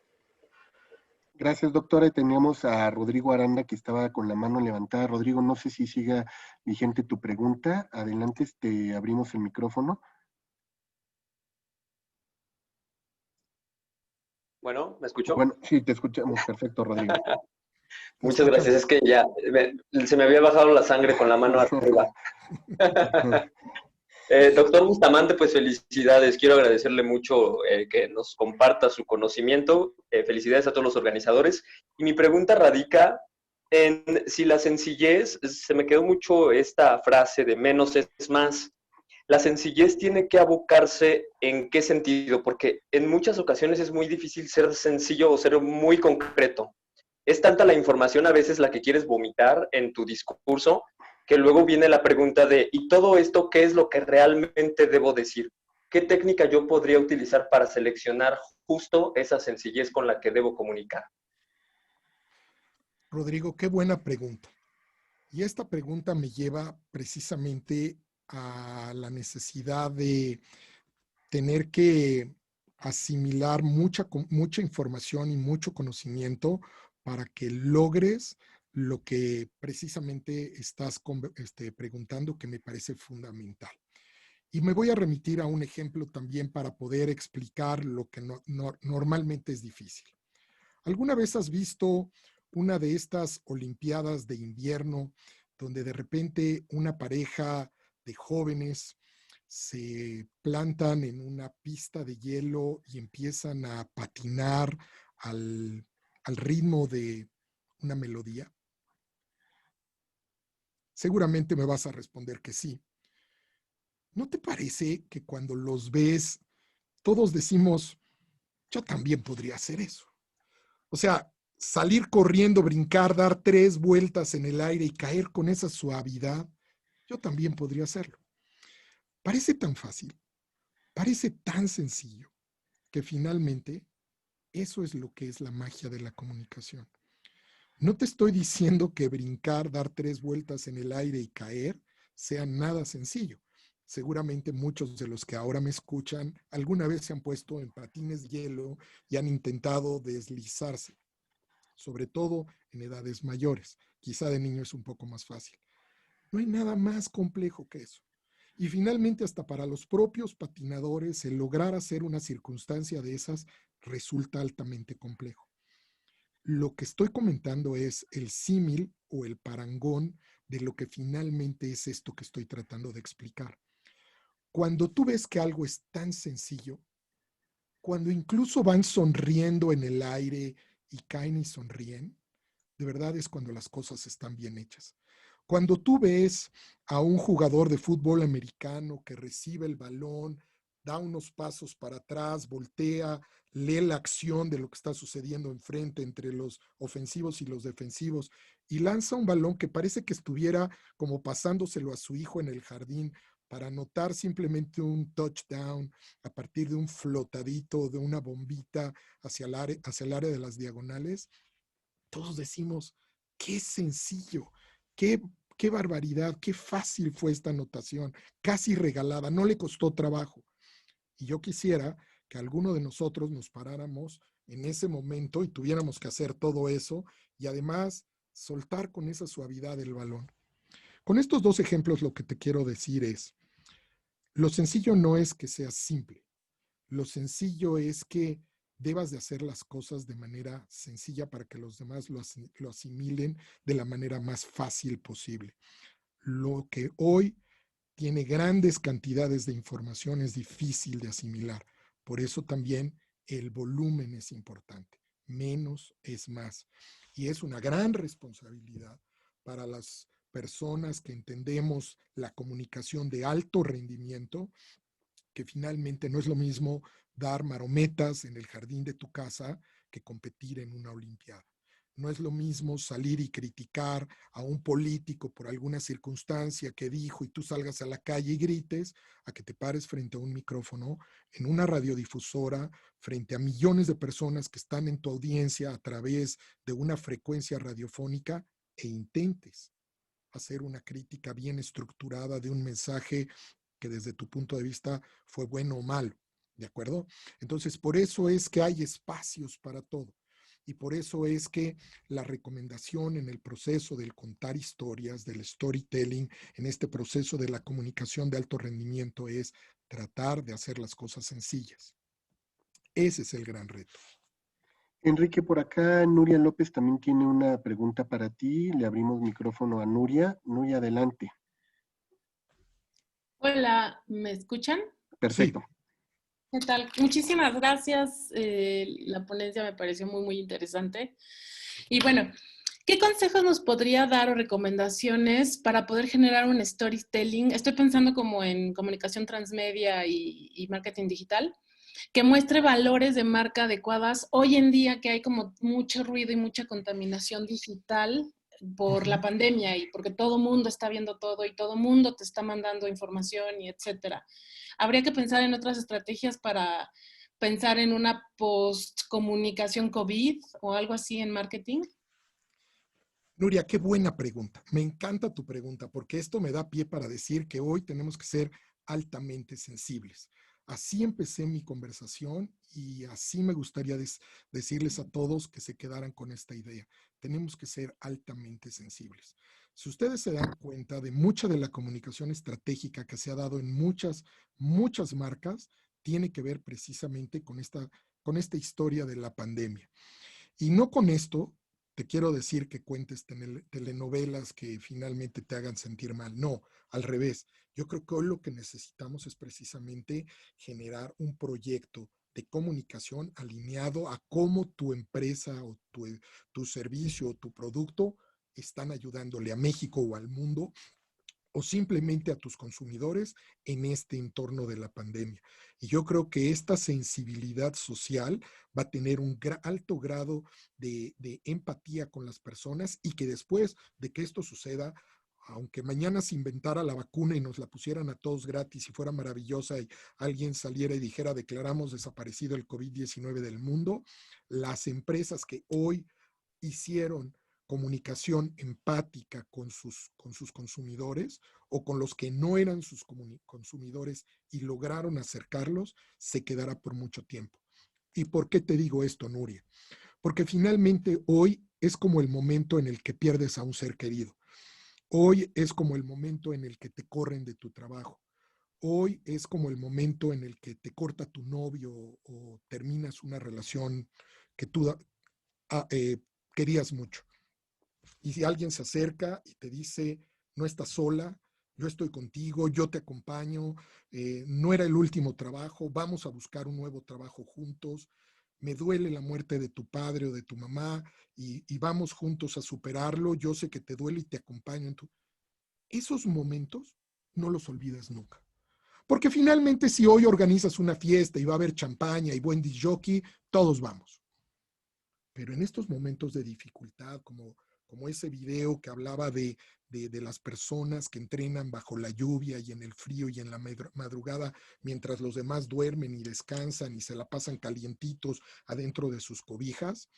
Gracias, doctora. Y teníamos a Rodrigo Aranda que estaba con la mano levantada. Rodrigo, no sé si siga vigente tu pregunta. Adelante, te abrimos el micrófono. Bueno, ¿me escuchó? Bueno, sí, te escuchamos. Perfecto, Rodrigo. Muchas gracias. Es que ya se me había bajado la sangre con la mano arriba. Doctor Bustamante, pues felicidades. Quiero agradecerle mucho que nos comparta su conocimiento. Felicidades a todos los organizadores. Y mi pregunta radica en si la sencillez, se me quedó mucho esta frase de menos es más. La sencillez tiene que abocarse en qué sentido, porque en muchas ocasiones es muy difícil ser sencillo o ser muy concreto. Es tanta la información a veces la que quieres vomitar en tu discurso, que luego viene la pregunta de, ¿y todo esto qué es lo que realmente debo decir? ¿Qué técnica yo podría utilizar para seleccionar justo esa sencillez con la que debo comunicar? Rodrigo, qué buena pregunta. Y esta pregunta me lleva precisamente a la necesidad de tener que asimilar mucha información y mucho conocimiento para que logres lo que precisamente estás preguntando, que me parece fundamental. Y me voy a remitir a un ejemplo también para poder explicar lo que normalmente es difícil. ¿Alguna vez has visto una de estas Olimpiadas de invierno donde de repente una pareja de jóvenes se plantan en una pista de hielo y empiezan a patinar al ritmo de una melodía? Seguramente me vas a responder que sí. ¿No te parece que cuando los ves, todos decimos, yo también podría hacer eso? O sea, salir corriendo, brincar, dar 3 vueltas en el aire y caer con esa suavidad, yo también podría hacerlo. Parece tan fácil, parece tan sencillo, que finalmente eso es lo que es la magia de la comunicación. No te estoy diciendo que brincar, dar 3 vueltas en el aire y caer sea nada sencillo. Seguramente muchos de los que ahora me escuchan alguna vez se han puesto en patines de hielo y han intentado deslizarse, sobre todo en edades mayores. Quizá de niño es un poco más fácil. No hay nada más complejo que eso. Y finalmente, hasta para los propios patinadores, el lograr hacer una circunstancia de esas resulta altamente complejo. Lo que estoy comentando es el símil o el parangón de lo que finalmente es esto que estoy tratando de explicar. Cuando tú ves que algo es tan sencillo, cuando incluso van sonriendo en el aire y caen y sonríen, de verdad es cuando las cosas están bien hechas. Cuando tú ves a un jugador de fútbol americano que recibe el balón, da unos pasos para atrás, voltea, lee la acción de lo que está sucediendo enfrente entre los ofensivos y los defensivos y lanza un balón que parece que estuviera como pasándoselo a su hijo en el jardín para anotar simplemente un touchdown a partir de un flotadito, de una bombita hacia el área de las diagonales, todos decimos, qué sencillo, qué barbaridad, qué fácil fue esta anotación, casi regalada, no le costó trabajo. Y yo quisiera que alguno de nosotros nos paráramos en ese momento y tuviéramos que hacer todo eso y además soltar con esa suavidad el balón. Con estos 2 ejemplos lo que te quiero decir es, lo sencillo no es que sea simple, lo sencillo es que debas de hacer las cosas de manera sencilla para que los demás lo asimilen de la manera más fácil posible. Lo que hoy tiene grandes cantidades de información es difícil de asimilar. Por eso también el volumen es importante. Menos es más. Y es una gran responsabilidad para las personas que entendemos la comunicación de alto rendimiento, que finalmente no es lo mismo dar marometas en el jardín de tu casa que competir en una olimpiada. No es lo mismo salir y criticar a un político por alguna circunstancia que dijo y tú salgas a la calle y grites, a que te pares frente a un micrófono en una radiodifusora, frente a millones de personas que están en tu audiencia a través de una frecuencia radiofónica e intentes hacer una crítica bien estructurada de un mensaje que desde tu punto de vista fue bueno o malo, ¿de acuerdo? Entonces, por eso es que hay espacios para todo. Y por eso es que la recomendación en el proceso del contar historias, del storytelling, en este proceso de la comunicación de alto rendimiento es tratar de hacer las cosas sencillas. Ese es el gran reto. Enrique, por acá Nuria López también tiene una pregunta para ti. Le abrimos micrófono a Nuria. Nuria, adelante. Hola, ¿me escuchan? Perfecto. Sí. ¿Qué tal? Muchísimas gracias. La ponencia me pareció muy interesante. Y bueno, ¿qué consejos nos podría dar o recomendaciones para poder generar un storytelling? Estoy pensando como en comunicación transmedia y marketing digital, que muestre valores de marca adecuadas hoy en día que hay como mucho ruido y mucha contaminación digital por la pandemia y porque todo mundo está viendo todo y todo mundo te está mandando información y etcétera. Habría que pensar en otras estrategias para pensar en una post-comunicación COVID o algo así en marketing. Nuria, qué buena pregunta. Me encanta tu pregunta porque esto me da pie para decir que hoy tenemos que ser altamente sensibles. Así empecé mi conversación y así me gustaría decirles a todos que se quedaran con esta idea. Tenemos que ser altamente sensibles. Si ustedes se dan cuenta de mucha de la comunicación estratégica que se ha dado en muchas marcas, tiene que ver precisamente con esta historia de la pandemia. Y no con esto te quiero decir que cuentes telenovelas que finalmente te hagan sentir mal. No, al revés. Yo creo que hoy lo que necesitamos es precisamente generar un proyecto de comunicación alineado a cómo tu empresa o tu servicio o tu producto están ayudándole a México o al mundo o simplemente a tus consumidores en este entorno de la pandemia. Y yo creo que esta sensibilidad social va a tener un alto grado de empatía con las personas y que después de que esto suceda, aunque mañana se inventara la vacuna y nos la pusieran a todos gratis y fuera maravillosa y alguien saliera y dijera declaramos desaparecido el COVID-19 del mundo, las empresas que hoy hicieron comunicación empática con sus consumidores o con los que no eran sus consumidores y lograron acercarlos, se quedará por mucho tiempo. ¿Y por qué te digo esto, Nuria? Porque finalmente hoy es como el momento en el que pierdes a un ser querido. Hoy es como el momento en el que te corren de tu trabajo. Hoy es como el momento en el que te corta tu novio o terminas una relación que tú querías mucho. Y si alguien se acerca y te dice, no estás sola, yo estoy contigo, yo te acompaño, no era el último trabajo, vamos a buscar un nuevo trabajo juntos, me duele la muerte de tu padre o de tu mamá y vamos juntos a superarlo, yo sé que te duele y te acompaño en tu... Esos momentos no los olvidas nunca. Porque finalmente si hoy organizas una fiesta y va a haber champaña y buen disc jockey, todos vamos. Pero en estos momentos de dificultad, como ese video que hablaba de las personas que entrenan bajo la lluvia y en el frío y en la madrugada, mientras los demás duermen y descansan y se la pasan calientitos adentro de sus cobijas,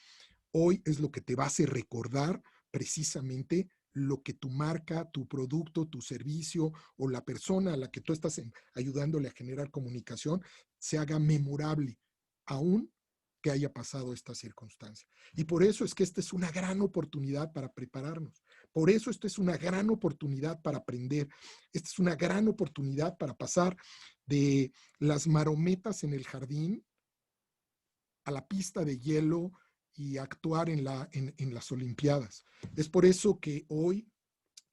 hoy es lo que te va a hacer recordar precisamente lo que tu marca, tu producto, tu servicio o la persona a la que tú estás ayudándole a generar comunicación se haga memorable, aún que haya pasado esta circunstancia. Y por eso es que esta es una gran oportunidad para prepararnos. Por eso esta es una gran oportunidad para aprender. Esta es una gran oportunidad para pasar de las marometas en el jardín a la pista de hielo y actuar en las Olimpiadas. Es por eso que hoy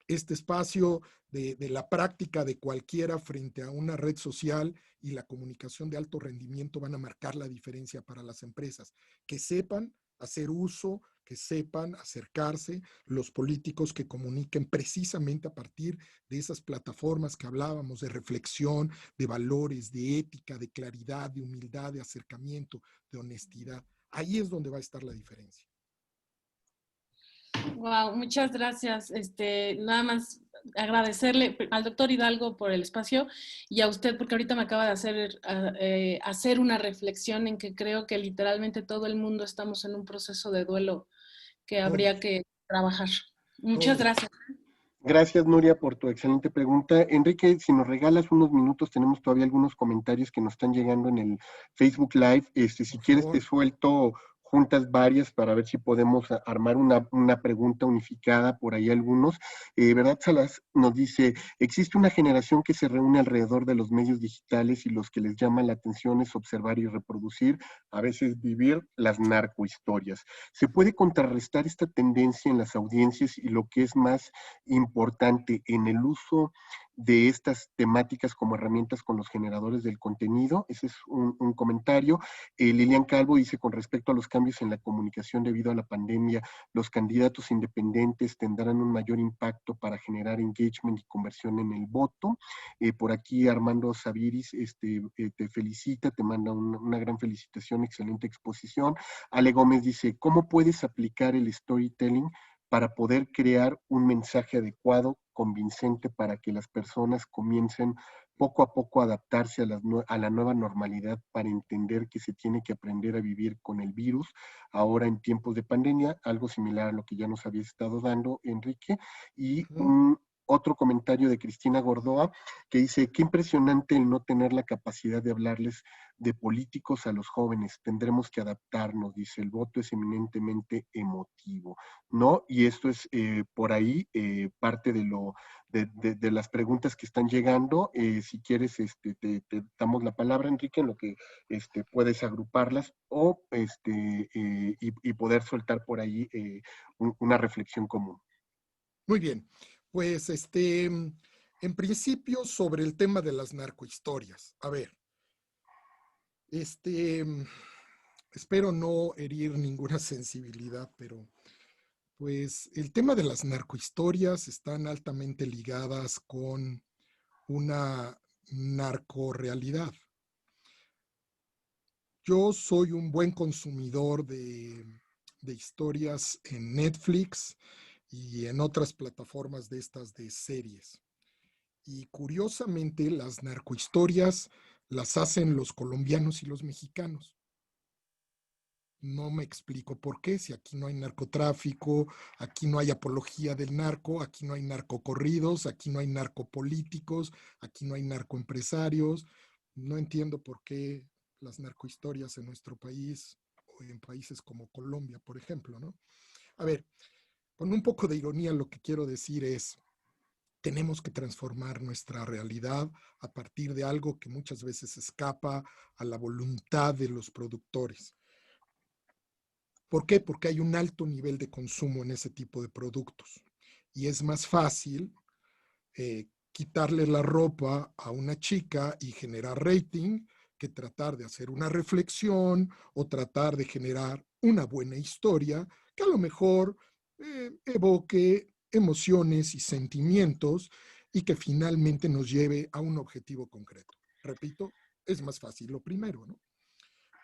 este espacio de la práctica de cualquiera frente a una red social y la comunicación de alto rendimiento van a marcar la diferencia para las empresas. Que sepan hacer uso, que sepan acercarse, los políticos que comuniquen precisamente a partir de esas plataformas que hablábamos de reflexión, de valores, de ética, de claridad, de humildad, de acercamiento, de honestidad. Ahí es donde va a estar la diferencia. Wow, muchas gracias. Nada más agradecerle al doctor Hidalgo por el espacio y a usted porque ahorita me acaba de hacer una reflexión en que creo que literalmente todo el mundo estamos en un proceso de duelo que habría que trabajar. Muchas gracias. Gracias, Nuria, por tu excelente pregunta. Enrique, si nos regalas unos minutos, tenemos todavía algunos comentarios que nos están llegando en el Facebook Live. Si quieres, te suelto juntas varias para ver si podemos armar una pregunta unificada por ahí algunos. ¿Verdad, Salas? Nos dice, existe una generación que se reúne alrededor de los medios digitales y los que les llama la atención es observar y reproducir, a veces vivir las narcohistorias. ¿Se puede contrarrestar esta tendencia en las audiencias y lo que es más importante en el uso de estas temáticas como herramientas con los generadores del contenido? Ese es un comentario. Lilian Calvo dice, con respecto a los cambios en la comunicación debido a la pandemia, los candidatos independientes tendrán un mayor impacto para generar engagement y conversión en el voto. Por aquí Armando Sabiris te felicita, te manda una gran felicitación, excelente exposición. Ale Gómez dice, ¿cómo puedes aplicar el storytelling para poder crear un mensaje adecuado, convincente, para que las personas comiencen poco a poco a adaptarse a la nueva normalidad, para entender que se tiene que aprender a vivir con el virus ahora en tiempos de pandemia, algo similar a lo que ya nos había estado dando Enrique? Y otro comentario de Cristina Gordoa que dice, qué impresionante el no tener la capacidad de hablarles de políticos a los jóvenes, tendremos que adaptarnos, dice, el voto es eminentemente emotivo, ¿no? Y esto es por ahí parte de las preguntas que están llegando. Si quieres, te damos la palabra, Enrique, en lo que puedes agruparlas o y poder soltar por ahí una reflexión común. Muy bien. Pues en principio sobre el tema de las narcohistorias. A ver, espero no herir ninguna sensibilidad, pero pues el tema de las narcohistorias están altamente ligadas con una narcorealidad. Yo soy un buen consumidor de historias en Netflix y en otras plataformas de estas de series. Y curiosamente las narcohistorias las hacen los colombianos y los mexicanos. No me explico por qué, si aquí no hay narcotráfico, aquí no hay apología del narco, aquí no hay narcocorridos, aquí no hay narcopolíticos, aquí no hay narcoempresarios. No entiendo por qué las narcohistorias en nuestro país o en países como Colombia, por ejemplo, ¿no? A ver, con un poco de ironía lo que quiero decir es, tenemos que transformar nuestra realidad a partir de algo que muchas veces escapa a la voluntad de los productores. ¿Por qué? Porque hay un alto nivel de consumo en ese tipo de productos. Y es más fácil quitarle la ropa a una chica y generar rating que tratar de hacer una reflexión o tratar de generar una buena historia que a lo mejor evoque emociones y sentimientos y que finalmente nos lleve a un objetivo concreto. Repito, es más fácil lo primero, ¿no?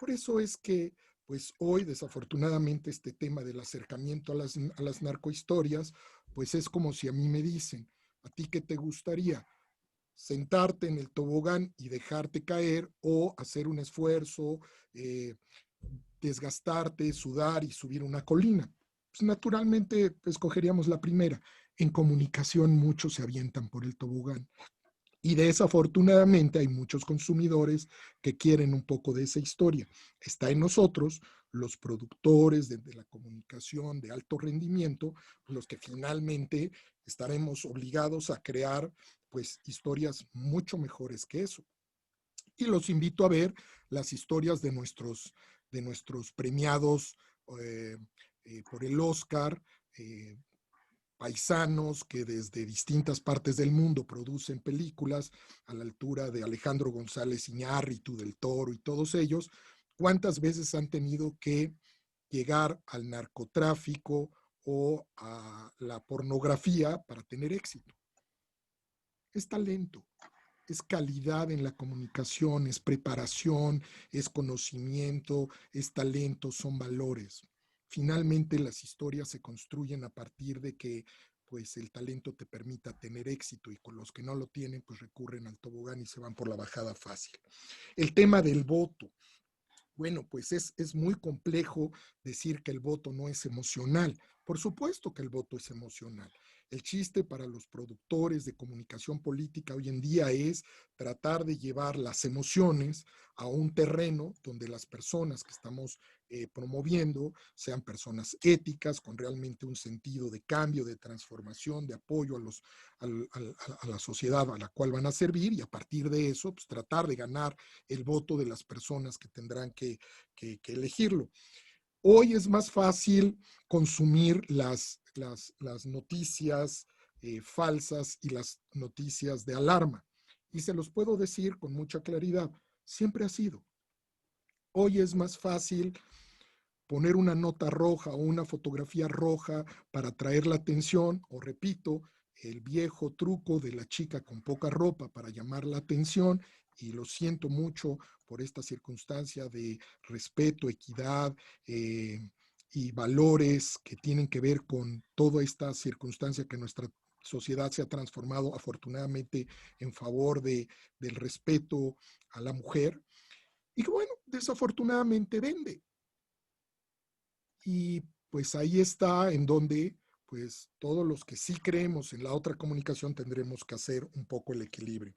Por eso es que, pues hoy, desafortunadamente, este tema del acercamiento a las narcohistorias, pues es como si a mí me dicen, ¿a ti qué te gustaría? ¿Sentarte en el tobogán y dejarte caer o hacer un esfuerzo, desgastarte, sudar y subir una colina? Pues naturalmente escogeríamos la primera. En comunicación muchos se avientan por el tobogán. Y desafortunadamente hay muchos consumidores que quieren un poco de esa historia. Está en nosotros, los productores de la comunicación de alto rendimiento, los que finalmente estaremos obligados a crear pues historias mucho mejores que eso. Y los invito a ver las historias de nuestros premiados por el Oscar, paisanos que desde distintas partes del mundo producen películas a la altura de Alejandro González Iñárritu, del Toro y todos ellos, ¿cuántas veces han tenido que llegar al narcotráfico o a la pornografía para tener éxito? Es talento, es calidad en la comunicación, es preparación, es conocimiento, es talento, son valores. finalmente las historias se construyen a partir de que pues el talento te permita tener éxito, y con los que no lo tienen pues recurren al tobogán y se van por la bajada fácil. El tema del voto. Bueno, pues es muy complejo decir que el voto no es emocional. Por supuesto que el voto es emocional. El chiste para los productores de comunicación política hoy en día es tratar de llevar las emociones a un terreno donde las personas que estamos promoviendo sean personas éticas, con realmente un sentido de cambio, de transformación, de apoyo a la sociedad a la cual van a servir, y a partir de eso, pues tratar de ganar el voto de las personas que tendrán que elegirlo. Hoy es más fácil consumir las noticias falsas y las noticias de alarma. Y se los puedo decir con mucha claridad, siempre ha sido. Hoy es más fácil poner una nota roja o una fotografía roja para atraer la atención, o repito, el viejo truco de la chica con poca ropa para llamar la atención, y lo siento mucho por esta circunstancia de respeto, equidad y valores que tienen que ver con toda esta circunstancia que nuestra sociedad se ha transformado afortunadamente en favor del respeto a la mujer. Y bueno, desafortunadamente vende. Y pues ahí está en donde pues todos los que sí creemos en la otra comunicación tendremos que hacer un poco el equilibrio.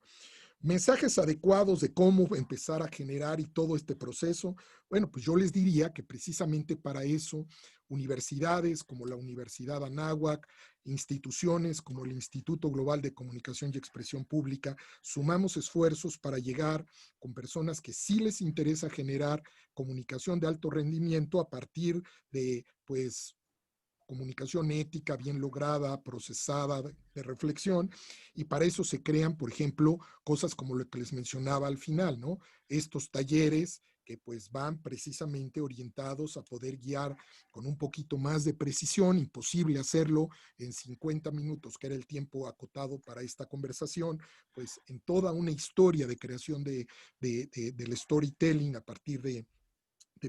Mensajes adecuados de cómo empezar a generar y todo este proceso. Bueno, pues yo les diría que precisamente para eso universidades como la Universidad Anáhuac, instituciones como el Instituto Global de Comunicación y Expresión Pública, sumamos esfuerzos para llegar con personas que sí les interesa generar comunicación de alto rendimiento a partir de, pues, comunicación ética, bien lograda, procesada, de reflexión, y para eso se crean, por ejemplo, cosas como lo que les mencionaba al final, ¿no? Estos talleres que pues van precisamente orientados a poder guiar con un poquito más de precisión, imposible hacerlo en 50 minutos, que era el tiempo acotado para esta conversación, pues en toda una historia de creación del storytelling a partir de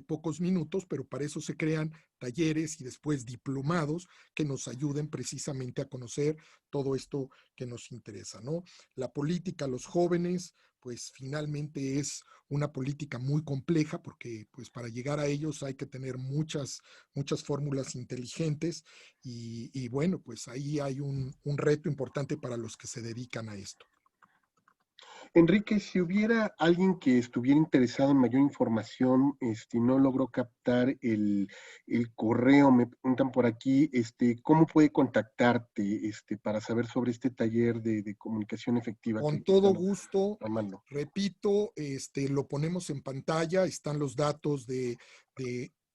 pocos minutos, pero para eso se crean talleres y después diplomados que nos ayuden precisamente a conocer todo esto que nos interesa, ¿no? La política a los jóvenes, pues finalmente es una política muy compleja porque pues para llegar a ellos hay que tener muchas fórmulas inteligentes y bueno, pues ahí hay un reto importante para los que se dedican a esto. Enrique, si hubiera alguien que estuviera interesado en mayor información, no logró captar el correo, me preguntan por aquí, ¿cómo puede contactarte para saber sobre este taller de comunicación efectiva? Con todo gusto, repito, lo ponemos en pantalla, están los datos de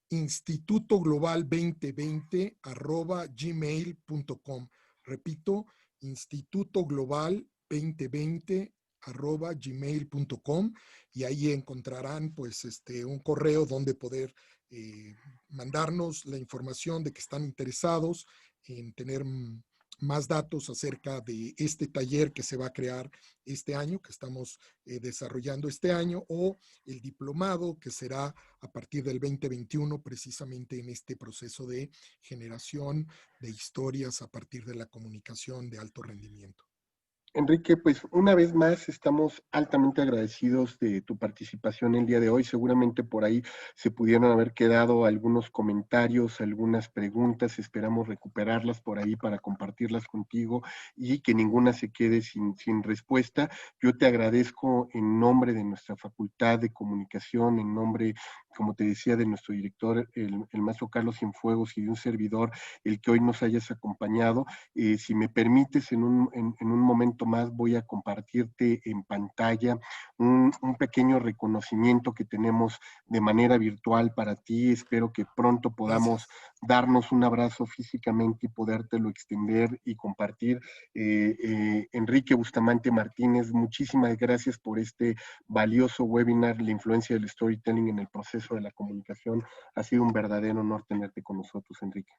Instituto Global 2020@gmail.com. Repito, Instituto Global 2020@gmail.com, y ahí encontrarán pues un correo donde poder mandarnos la información de que están interesados en tener más datos acerca de este taller que se va a crear este año, que estamos desarrollando este año, o el diplomado que será a partir del 2021 precisamente en este proceso de generación de historias a partir de la comunicación de alto rendimiento. Enrique, pues una vez más estamos altamente agradecidos de tu participación el día de hoy. Seguramente por ahí se pudieron haber quedado algunos comentarios, algunas preguntas. Esperamos recuperarlas por ahí para compartirlas contigo y que ninguna se quede sin respuesta. Yo te agradezco en nombre de nuestra Facultad de Comunicación, en nombre, como te decía, de nuestro director, el maestro Carlos Cienfuegos, y de un servidor, el que hoy nos hayas acompañado. Si me permites, en un momento más voy a compartirte en pantalla un pequeño reconocimiento que tenemos de manera virtual para ti. Espero que pronto podamos darnos un abrazo físicamente y podértelo extender y compartir. Enrique Bustamante Martínez, muchísimas gracias por este valioso webinar, la influencia del storytelling en el proceso de la comunicación. Ha sido un verdadero honor tenerte con nosotros, Enrique.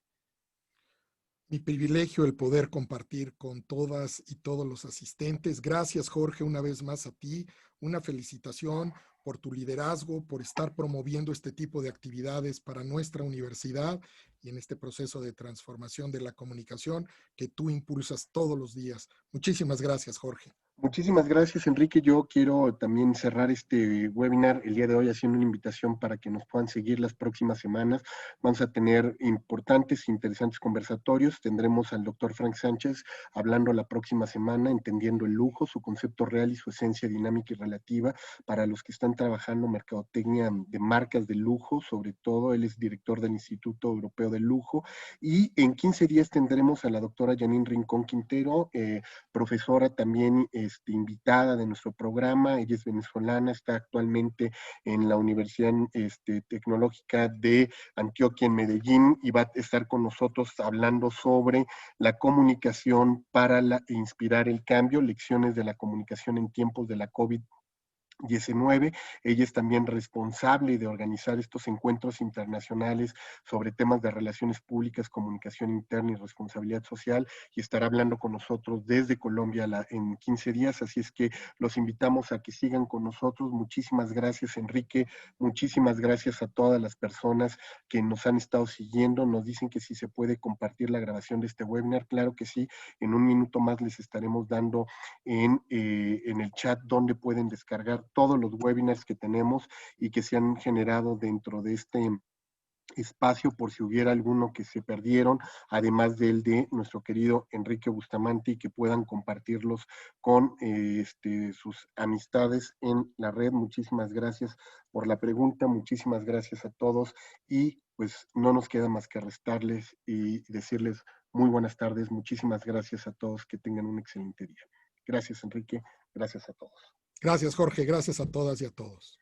Mi privilegio el poder compartir con todas y todos los asistentes. Gracias, Jorge, una vez más a ti. Una felicitación por tu liderazgo, por estar promoviendo este tipo de actividades para nuestra universidad y en este proceso de transformación de la comunicación que tú impulsas todos los días. Muchísimas gracias, Jorge. Muchísimas gracias, Enrique. Yo quiero también cerrar este webinar el día de hoy haciendo una invitación para que nos puedan seguir las próximas semanas. Vamos a tener importantes e interesantes conversatorios. Tendremos al doctor Frank Sánchez hablando la próxima semana, entendiendo el lujo, su concepto real y su esencia dinámica y relativa para los que están trabajando mercadotecnia de marcas de lujo, sobre todo. Él es director del Instituto Europeo del Lujo. Y en 15 días tendremos a la doctora Janine Rincón Quintero, profesora también invitada de nuestro programa. Ella es venezolana, está actualmente en la Universidad Tecnológica de Antioquia en Medellín y va a estar con nosotros hablando sobre la comunicación para inspirar el cambio, lecciones de la comunicación en tiempos de la COVID-19. Ella es también responsable de organizar estos encuentros internacionales sobre temas de relaciones públicas, comunicación interna y responsabilidad social, y estará hablando con nosotros desde Colombia en 15 días, así es que los invitamos a que sigan con nosotros. Muchísimas gracias, Enrique, muchísimas gracias a todas las personas que nos han estado siguiendo. Nos dicen que si se puede compartir la grabación de este webinar, claro que sí, en un minuto más les estaremos dando en el chat donde pueden descargar todos los webinars que tenemos y que se han generado dentro de este espacio por si hubiera alguno que se perdieron, además del de nuestro querido Enrique Bustamante, y que puedan compartirlos con sus amistades en la red. Muchísimas gracias por la pregunta, muchísimas gracias a todos y pues no nos queda más que restarles y decirles muy buenas tardes. Muchísimas gracias a todos, que tengan un excelente día. Gracias, Enrique, gracias a todos. Gracias, Jorge. Gracias a todas y a todos.